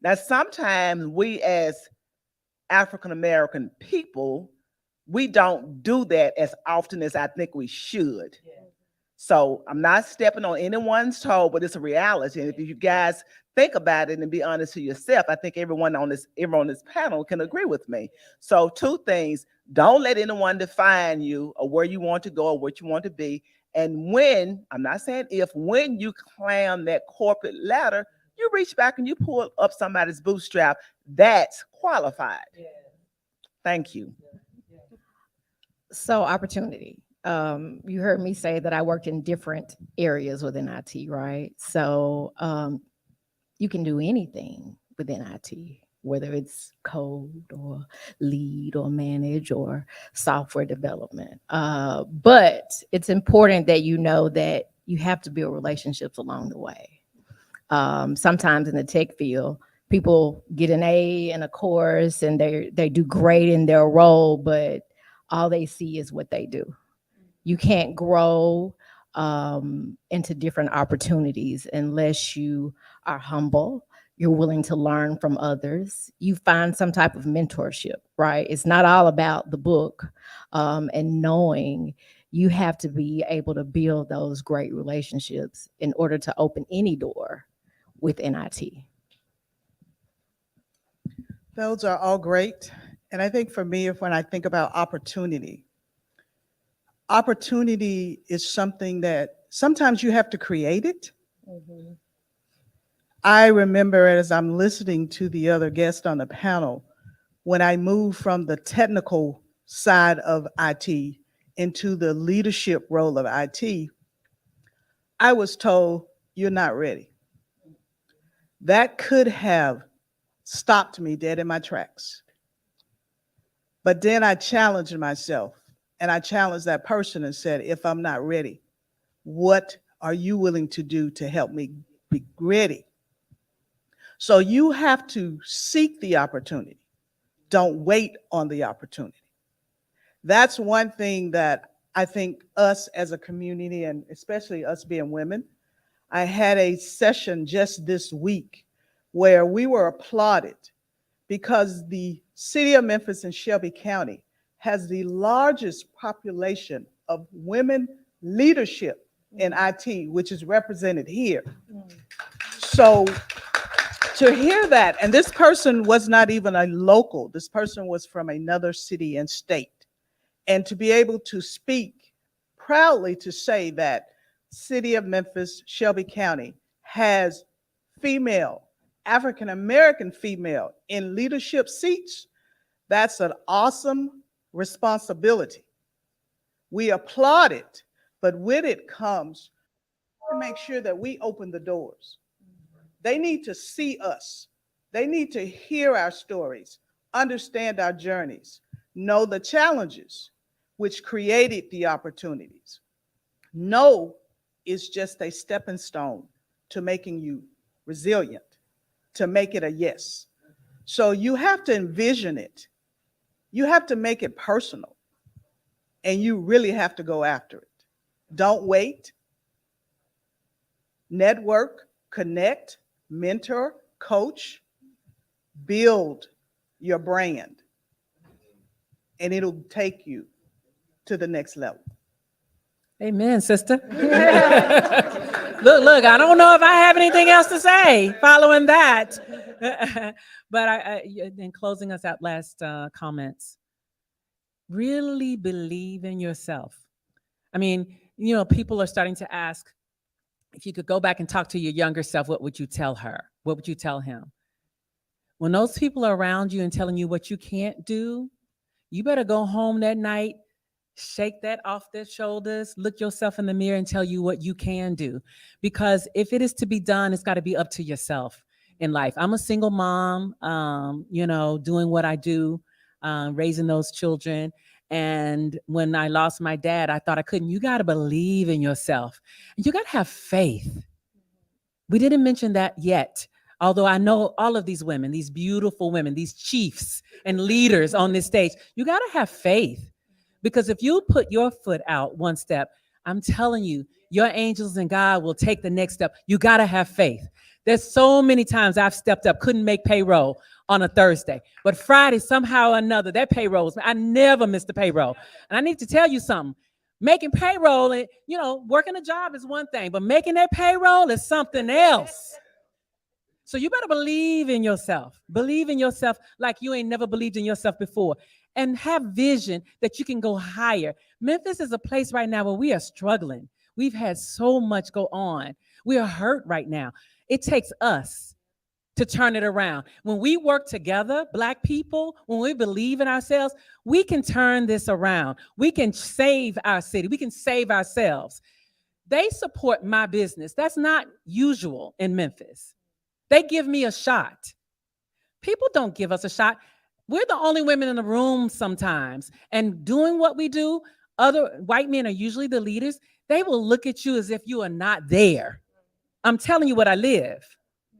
Speaker 10: Now, sometimes we as African-American people, we don't do that as often as I think we should. So I'm not stepping on anyone's toe, but it's a reality. And if you guys think about it and be honest to yourself, I think everyone on this panel can agree with me. So two things: don't let anyone define you or where you want to go or what you want to be. And when you climb that corporate ladder, you reach back and you pull up somebody's bootstrap that's qualified. Thank you.
Speaker 8: So opportunity. You heard me say that I worked in different areas within IT, right? So you can do anything within IT, whether it's code or lead or manage or software development. But it's important that you know that you have to build relationships along the way. Sometimes in the tech field, people get an A in a course and they do great in their role, but all they see is what they do. You can't grow into different opportunities unless you are humble, you're willing to learn from others, you find some type of mentorship, right? It's not all about the book, and knowing you have to be able to build those great relationships in order to open any door within IT.
Speaker 11: Those are all great. And I think for me, when I think about opportunity is something that sometimes you have to create it. I remember as I'm listening to the other guests on the panel, when I moved from the technical side of IT into the leadership role of IT, I was told, you're not ready. That could have stopped me dead in my tracks. But then I challenged myself and I challenged that person and said, if I'm not ready, what are you willing to do to help me be ready? So you have to seek the opportunity. Don't wait on the opportunity. That's one thing that I think us as a community, and especially us being women, I had a session just this week where we were applauded because the city of Memphis and Shelby County has the largest population of women leadership in IT, which is represented here. So to hear that, and this person was not even a local, this person was from another city and state. And to be able to speak proudly to say that city of Memphis, Shelby County has female, African-American female in leadership seats, that's an awesome responsibility. We applaud it, but with it comes to make sure that we open the doors. They need to see us. They need to hear our stories, understand our journeys, know the challenges which created the opportunities. No is just a stepping stone to making you resilient, to make it a yes. So you have to envision it. You have to make it personal, and you really have to go after it. Don't wait. Network, connect, mentor, coach, build your brand, and it'll take you to the next level.
Speaker 7: Amen, sister. Look, I don't know if I have anything else to say following that. But in closing us out, last comments, really believe in yourself. I mean, people are starting to ask, if you could go back and talk to your younger self, what would you tell her? What would you tell him? When those people are around you and telling you what you can't do, you better go home that night, shake that off their shoulders, look yourself in the mirror and tell you what you can do. Because if it is to be done, it's got to be up to yourself in life. I'm a single mom, doing what I do, raising those children. And when I lost my dad, I thought I couldn't. You got to believe in yourself. And you got to have faith. We didn't mention that yet. Although I know all of these women, these beautiful women, these chiefs and leaders on this stage, you got to have faith. Because if you put your foot out one step, I'm telling you, your angels and God will take the next step. You got to have faith. There's so many times I've stepped up, couldn't make payroll on a Thursday, but Friday, somehow or another, that payroll was, I never missed a payroll. And I need to tell you something, making payroll and, working a job is one thing, but making that payroll is something else. So you better believe in yourself. Believe in yourself like you ain't never believed in yourself before. And have vision that you can go higher. Memphis is a place right now where we are struggling. We've had so much go on. We are hurt right now. It takes us to turn it around. When we work together, Black people, when we believe in ourselves, we can turn this around. We can save our city. We can save ourselves. They support my business. That's not usual in Memphis. They give me a shot. People don't give us a shot. We're the only women in the room sometimes. And doing what we do, other white men are usually the leaders. They will look at you as if you are not there. I'm telling you what I live.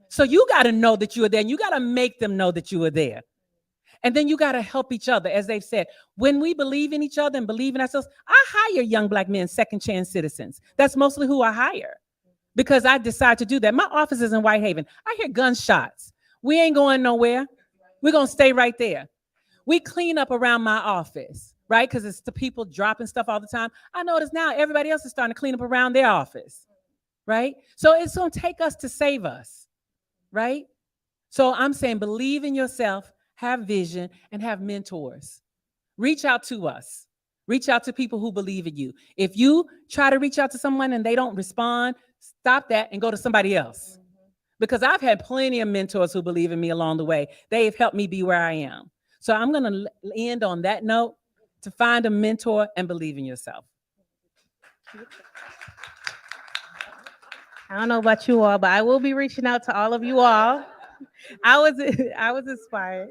Speaker 7: So you got to know that you are there, and you got to make them know that you are there. And then you got to help each other. As they've said, when we believe in each other and believe in ourselves, I hire young Black men, second chance citizens. That's mostly who I hire because I decide to do that. My office is in Whitehaven. I hear gunshots. We ain't going nowhere. We're going to stay right there. We clean up around my office, right? Because it's the people dropping stuff all the time. I notice now everybody else is starting to clean up around their office, right? So it's going to take us to save us, right? So I'm saying believe in yourself, have vision, and have mentors. Reach out to us. Reach out to people who believe in you. If you try to reach out to someone and they don't respond, stop that and go to somebody else. Because I've had plenty of mentors who believe in me along the way. They've helped me be where I am. So I'm going to end on that note, to find a mentor and believe in yourself.
Speaker 6: I don't know about you all, but I will be reaching out to all of you all. I was inspired.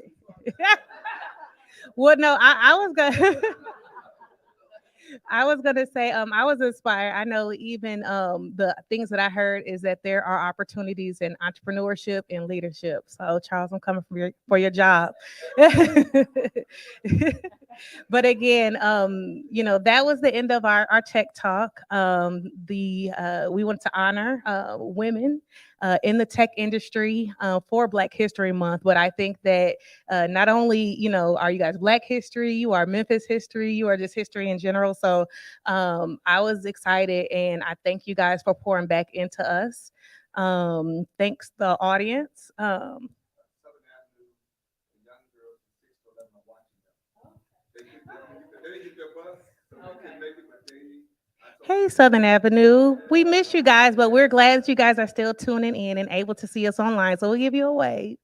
Speaker 6: Well, no, I was gonna I was gonna say, I was inspired. I know even the things that I heard is that there are opportunities in entrepreneurship and leadership. So Charles, I'm coming for your job. But again, that was the end of our tech talk. We want to honor women in the tech industry for Black History Month. But I think that not only are you guys Black history, you are Memphis history, you are just history in general. So I was excited, and I thank you guys for pouring back into us. Thanks the audience. Hey, Southern Avenue. We miss you guys, but we're glad that you guys are still tuning in and able to see us online. So we'll give you a wave.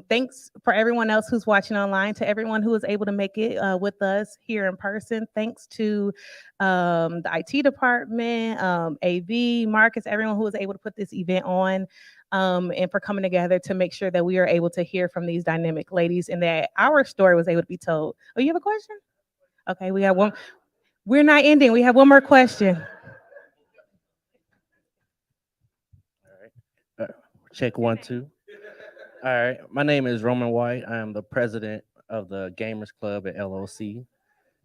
Speaker 6: Thanks for everyone else who's watching online, to everyone who was able to make it with us here in person. Thanks to the IT department, AV, Marcus, everyone who was able to put this event on, and for coming together to make sure that we are able to hear from these dynamic ladies and that our story was able to be told. Oh, you have a question? Okay, we have one. We're not ending. We have one more question.
Speaker 12: All right. Check 1, 2. All right. My name is Roman White. I am the president of the Gamers Club at LOC.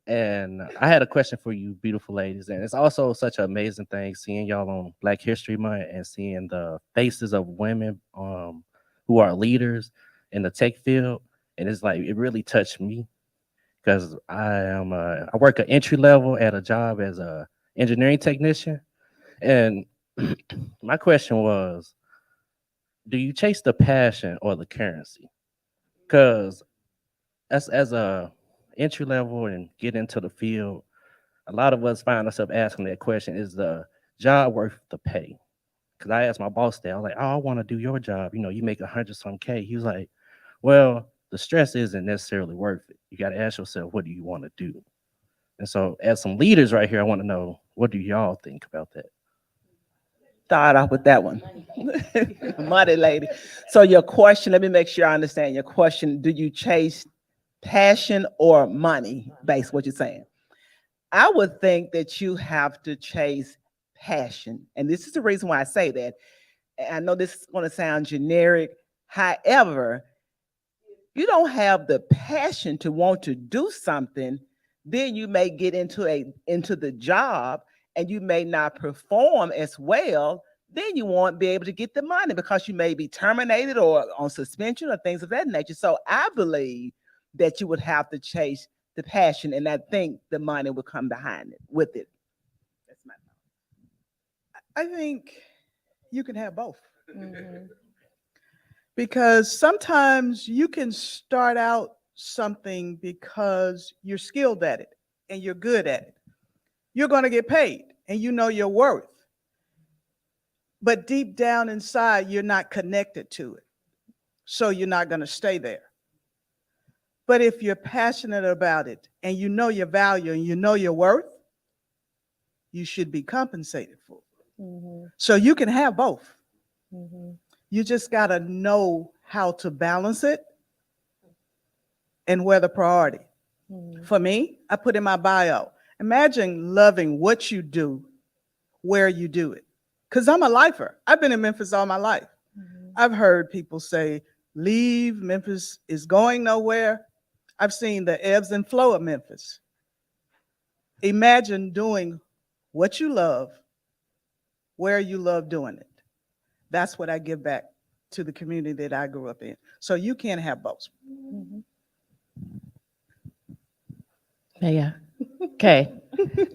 Speaker 12: And I had a question for you, beautiful ladies. And it's also such an amazing thing seeing y'all on Black History Month and seeing the faces of women who are leaders in the tech field. And it's like, it really touched me, because I work at entry level at a job as a engineering technician. And my question was, do you chase the passion or the currency? Because as a entry level and get into the field, a lot of us find ourselves asking that question: is the job worth the pay? Because I asked my boss that, I was like, oh, I want to do your job. You make 100-some K. He was like, well, the stress isn't necessarily worth it. You got to ask yourself, what do you want to do? And so as some leaders right here, I want to know, what do y'all think about that?
Speaker 10: Start off with that one. Money lady. So your question, let me make sure I understand your question. Do you chase passion or money, based what you're saying? I would think that you have to chase passion. And this is the reason why I say that. I know this is going to sound generic. However, you don't have the passion to want to do something, then you may get into the job and you may not perform as well. Then you won't be able to get the money because you may be terminated or on suspension or things of that nature. So I believe that you would have to chase the passion, and I think the money will come behind it with it. That's my thought.
Speaker 11: I think you can have both. Because sometimes you can start out something because you're skilled at it and you're good at it. You're going to get paid and you know your worth. But deep down inside, you're not connected to it. So you're not going to stay there. But if you're passionate about it and you know your value and you know your worth, you should be compensated for it. So you can have both. You just got to know how to balance it and where the priority. For me, I put in my bio, imagine loving what you do, where you do it. Because I'm a lifer. I've been in Memphis all my life. I've heard people say, leave, Memphis is going nowhere. I've seen the ebbs and flow of Memphis. Imagine doing what you love, where you love doing it. That's what I give back to the community that I grew up in. So you can have both.
Speaker 9: Yeah. Okay.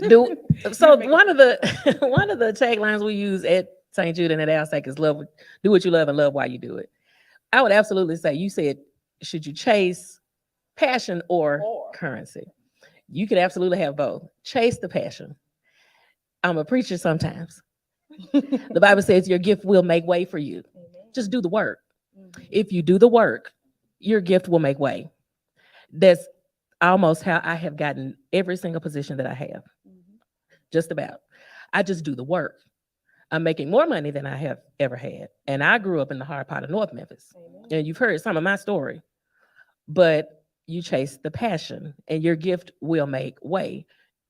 Speaker 9: So one of the taglines we use at St. Jude and at ALSAC is love, do what you love and love while you do it. I would absolutely say, you said, should you chase passion or currency? You could absolutely have both. Chase the passion. I'm a preacher sometimes. The Bible says your gift will make way for you. Just do the work. If you do the work, your gift will make way. That's almost how I have gotten every single position that I have. Just about. I just do the work. I'm making more money than I have ever had. And I grew up in the hard part of North Memphis. And you've heard some of my story. But you chase the passion and your gift will make way.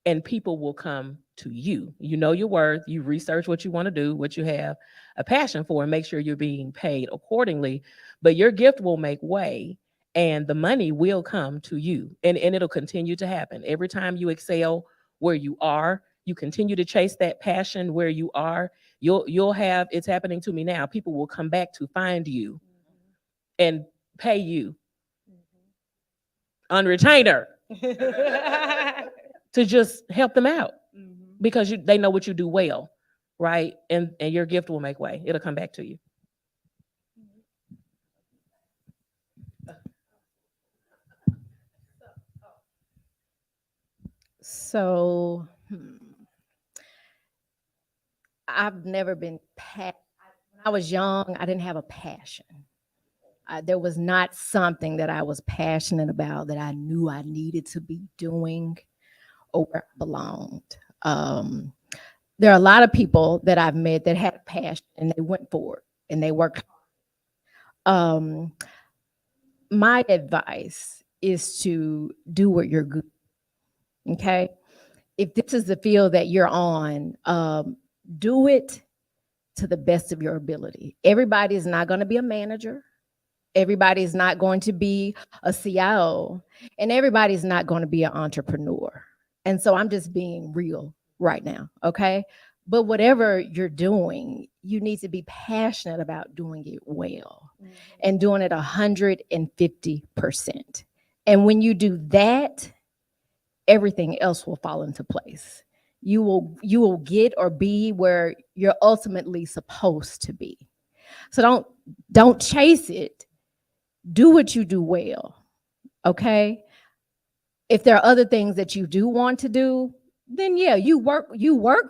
Speaker 9: and people will come to you. You know your worth, you research what you want to do, what you have a passion for, and make sure you're being paid accordingly. But your gift will make way and the money will come to you. And it'll continue to happen. Every time you excel where you are, you continue to chase that passion where you are, you'll have, it's happening to me now. People will come back to find you and pay you on retainer to just help them out because they know what you do well, right? And your gift will make way. It'll come back to you.
Speaker 8: So I've never been when I was young, I didn't have a passion. There was not something that I was passionate about that I knew I needed to be doing or where I belonged. There are a lot of people that I've met that had a passion and they went for it and they worked hard. My advice is to do what you're good. Okay. If this is the field that you're on, do it to the best of your ability. Everybody is not going to be a manager. Everybody is not going to be a CIO, and everybody's not going to be an entrepreneur. And so I'm just being real right now. Okay. But whatever you're doing, you need to be passionate about doing it well and doing it 150%. And when you do that, everything else will fall into place. You will get or be where you're ultimately supposed to be. So don't chase it. Do what you do well. Okay? If there are other things that you do want to do, then yeah, you work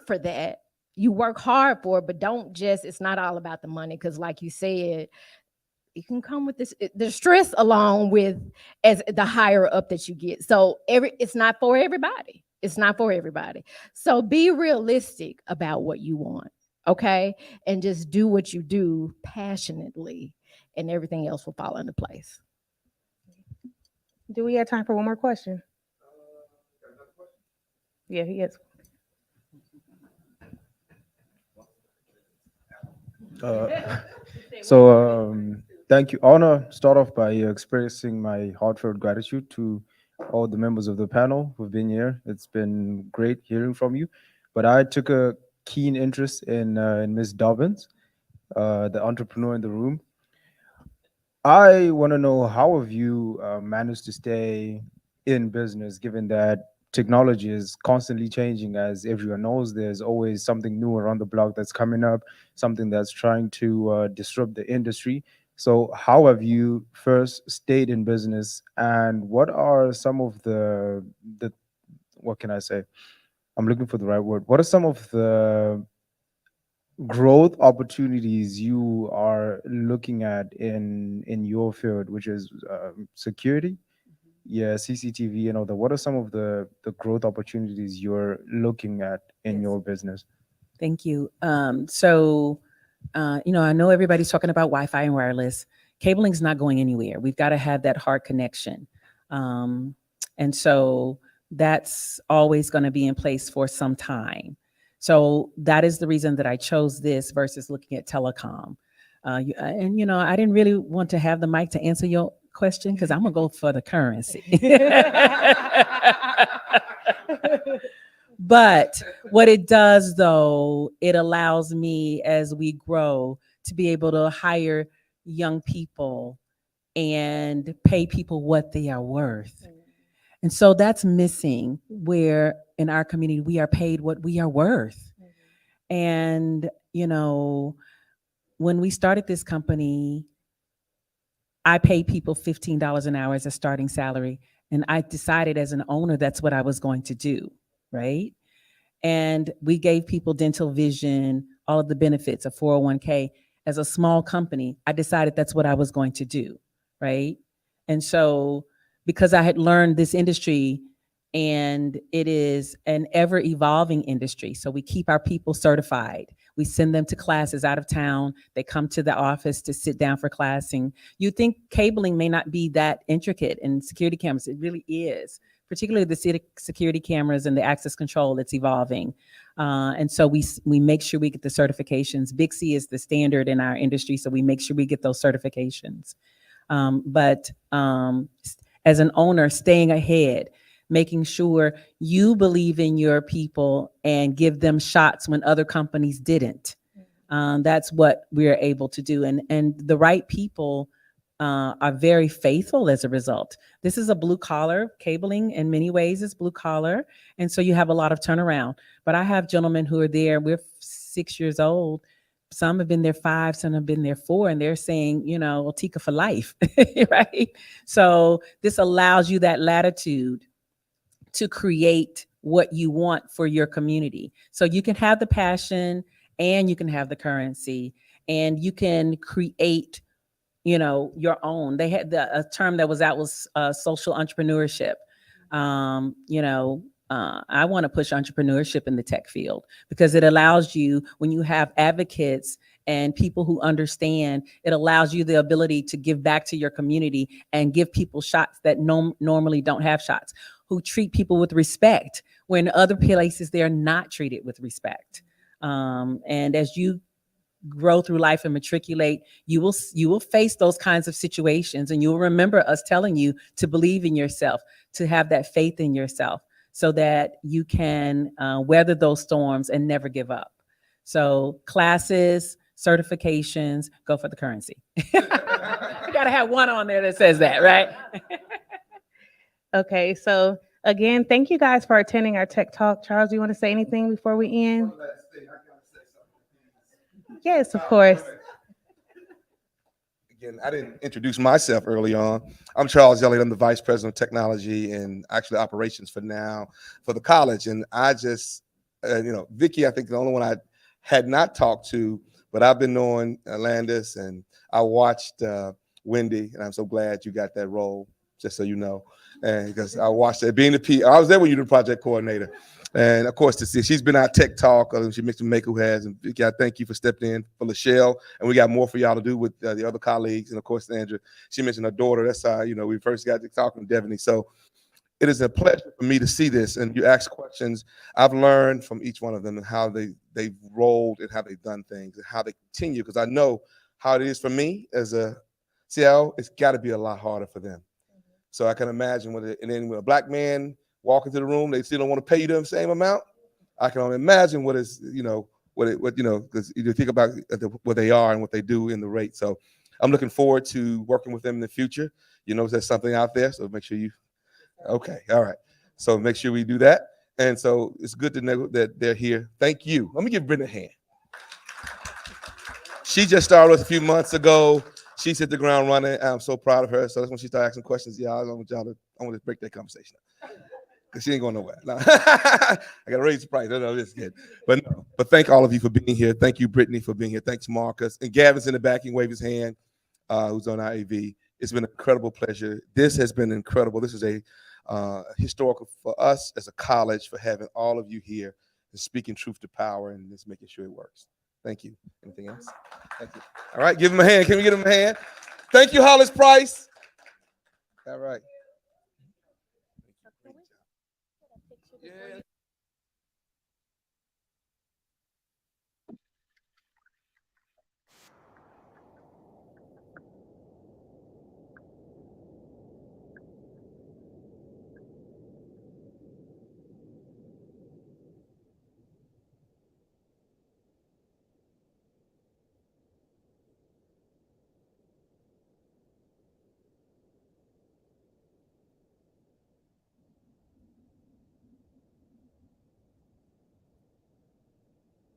Speaker 8: for that. You work hard for it, but don't just, it's not all about the money, because like you said, it can come with the stress along with as the higher up that you get. So it's not for everybody. It's not for everybody. So be realistic about what you want, okay? And just do what you do passionately, and everything else will fall into place.
Speaker 6: Do we have time for one more question? Yeah, he has.
Speaker 13: Thank you. I want to start off by expressing my heartfelt gratitude to all the members of the panel who've been here. It's been great hearing from you. But I took a keen interest in Ms. Dobbins, the entrepreneur in the room. I want to know, how have you managed to stay in business, given that technology is constantly changing? As everyone knows, there's always something new around the block that's coming up, something that's trying to disrupt the industry. So how have you first stayed in business, and what are some of the what can I say? I'm looking for the right word. What are some of the growth opportunities you are looking at in your field, which is security? Yeah, CCTV and all that. What are some of the growth opportunities you're looking at in your business?
Speaker 7: Thank you. I know everybody's talking about Wi-Fi and wireless. Cabling is not going anywhere. We've got to have that hard connection. And so that's always going to be in place for some time. So that is the reason that I chose this versus looking at telecom. I didn't really want to have the mic to answer your question because I'm going to go for the currency. But what it does, though, it allows me, as we grow, to be able to hire young people and pay people what they are worth. And so that's missing, where in our community, we are paid what we are worth. And, when we started this company, I paid people $15 an hour as a starting salary. And I decided as an owner, that's what I was going to do. Right? And we gave people dental, vision, all of the benefits, a 401k. As a small company, I decided that's what I was going to do. Right? And so because I had learned this industry, and it is an ever evolving industry. So we keep our people certified. We send them to classes out of town. They come to the office to sit down for classing. You think cabling may not be that intricate in security cameras. It really is. particularly the security cameras and the access control. It's evolving. And so we make sure we get the certifications. Big C is the standard in our industry, so we make sure we get those certifications. But as an owner, staying ahead, making sure you believe in your people and give them shots when other companies didn't. That's what we're able to do. And the right people are very faithful as a result. This is a blue collar cabling in many ways is blue collar. And so you have a lot of turnaround. But I have gentlemen who are there, we're 6 years old. Some have been there 5, some have been there 4, and they're saying, you know, Tika for life, right? So this allows you that latitude to create what you want for your community. So you can have the passion and you can have the currency and you can create, you know, your own. They had a term that was out was social entrepreneurship. You know, I want to push entrepreneurship in the tech field because it allows you, when you have advocates and people who understand, it allows you the ability to give back to your community and give people shots that normally don't have shots, who treat people with respect when other places they're not treated with respect. And as you grow through life and matriculate, you will face those kinds of situations, and you'll remember us telling you to believe in yourself, to have that faith in yourself so that you can weather those storms and never give up. So classes, certifications, go for the currency. You gotta have one on there that says that, right?
Speaker 6: Okay, so again, thank you guys for attending our Tech Talk. Charles, do you want to say anything before we end? Yes, of course.
Speaker 1: Again, I didn't introduce myself early on. I'm Charles Elliott. I'm the Vice President of Technology and actually operations for the college. And I just, you know, Vicky, I think the only one I had not talked to, but I've been knowing Landis, and I watched Wendy, and I'm so glad you got that role, just so you know. And because I watched it, being the P, I was there when you were the project coordinator. And of course, to see she's been our Tech Talk. She mixed and make who has. And Vicky, I thank you for stepping in for Lachelle. And we got more for y'all to do with the other colleagues. And of course, Sandra, she mentioned her daughter. That's how, you know, we first got to talking to Devaney. So it is a pleasure for me to see this. And you ask questions. I've learned from each one of them and how they've rolled and how they've done things and how they continue. Because I know how it is for me as a CIO. It's got to be a lot harder for them. So I can imagine and then when a black man walk into the room, they still don't want to pay you the same amount. I can only imagine what is, you know, what you know, because you think about what they are and what they do in the rate. So I'm looking forward to working with them in the future. You know, there's something out there, so make sure you. Okay, all right. So make sure we do that. And so it's good to know that they're here. Thank you. Let me give Brenda a hand. She just started with us a few months ago. She's hit the ground running. I'm so proud of her. So that's when she started asking questions. Yeah, I want to break that conversation up. Because she ain't going nowhere. No. I got to raise the price. No, just kidding. But thank all of you for being here. Thank you, Brittany, for being here. Thanks, Marcus. And Gavin's in the back. He can wave his hand, who's on our AV. It's been an incredible pleasure. This has been incredible. This is a historical for us as a college for having all of you here and speaking truth to power and just making sure it works. Thank you. Anything else? Thank you. All right, give him a hand. Can we give him a hand? Thank you, Hollis Price. All right. Yeah.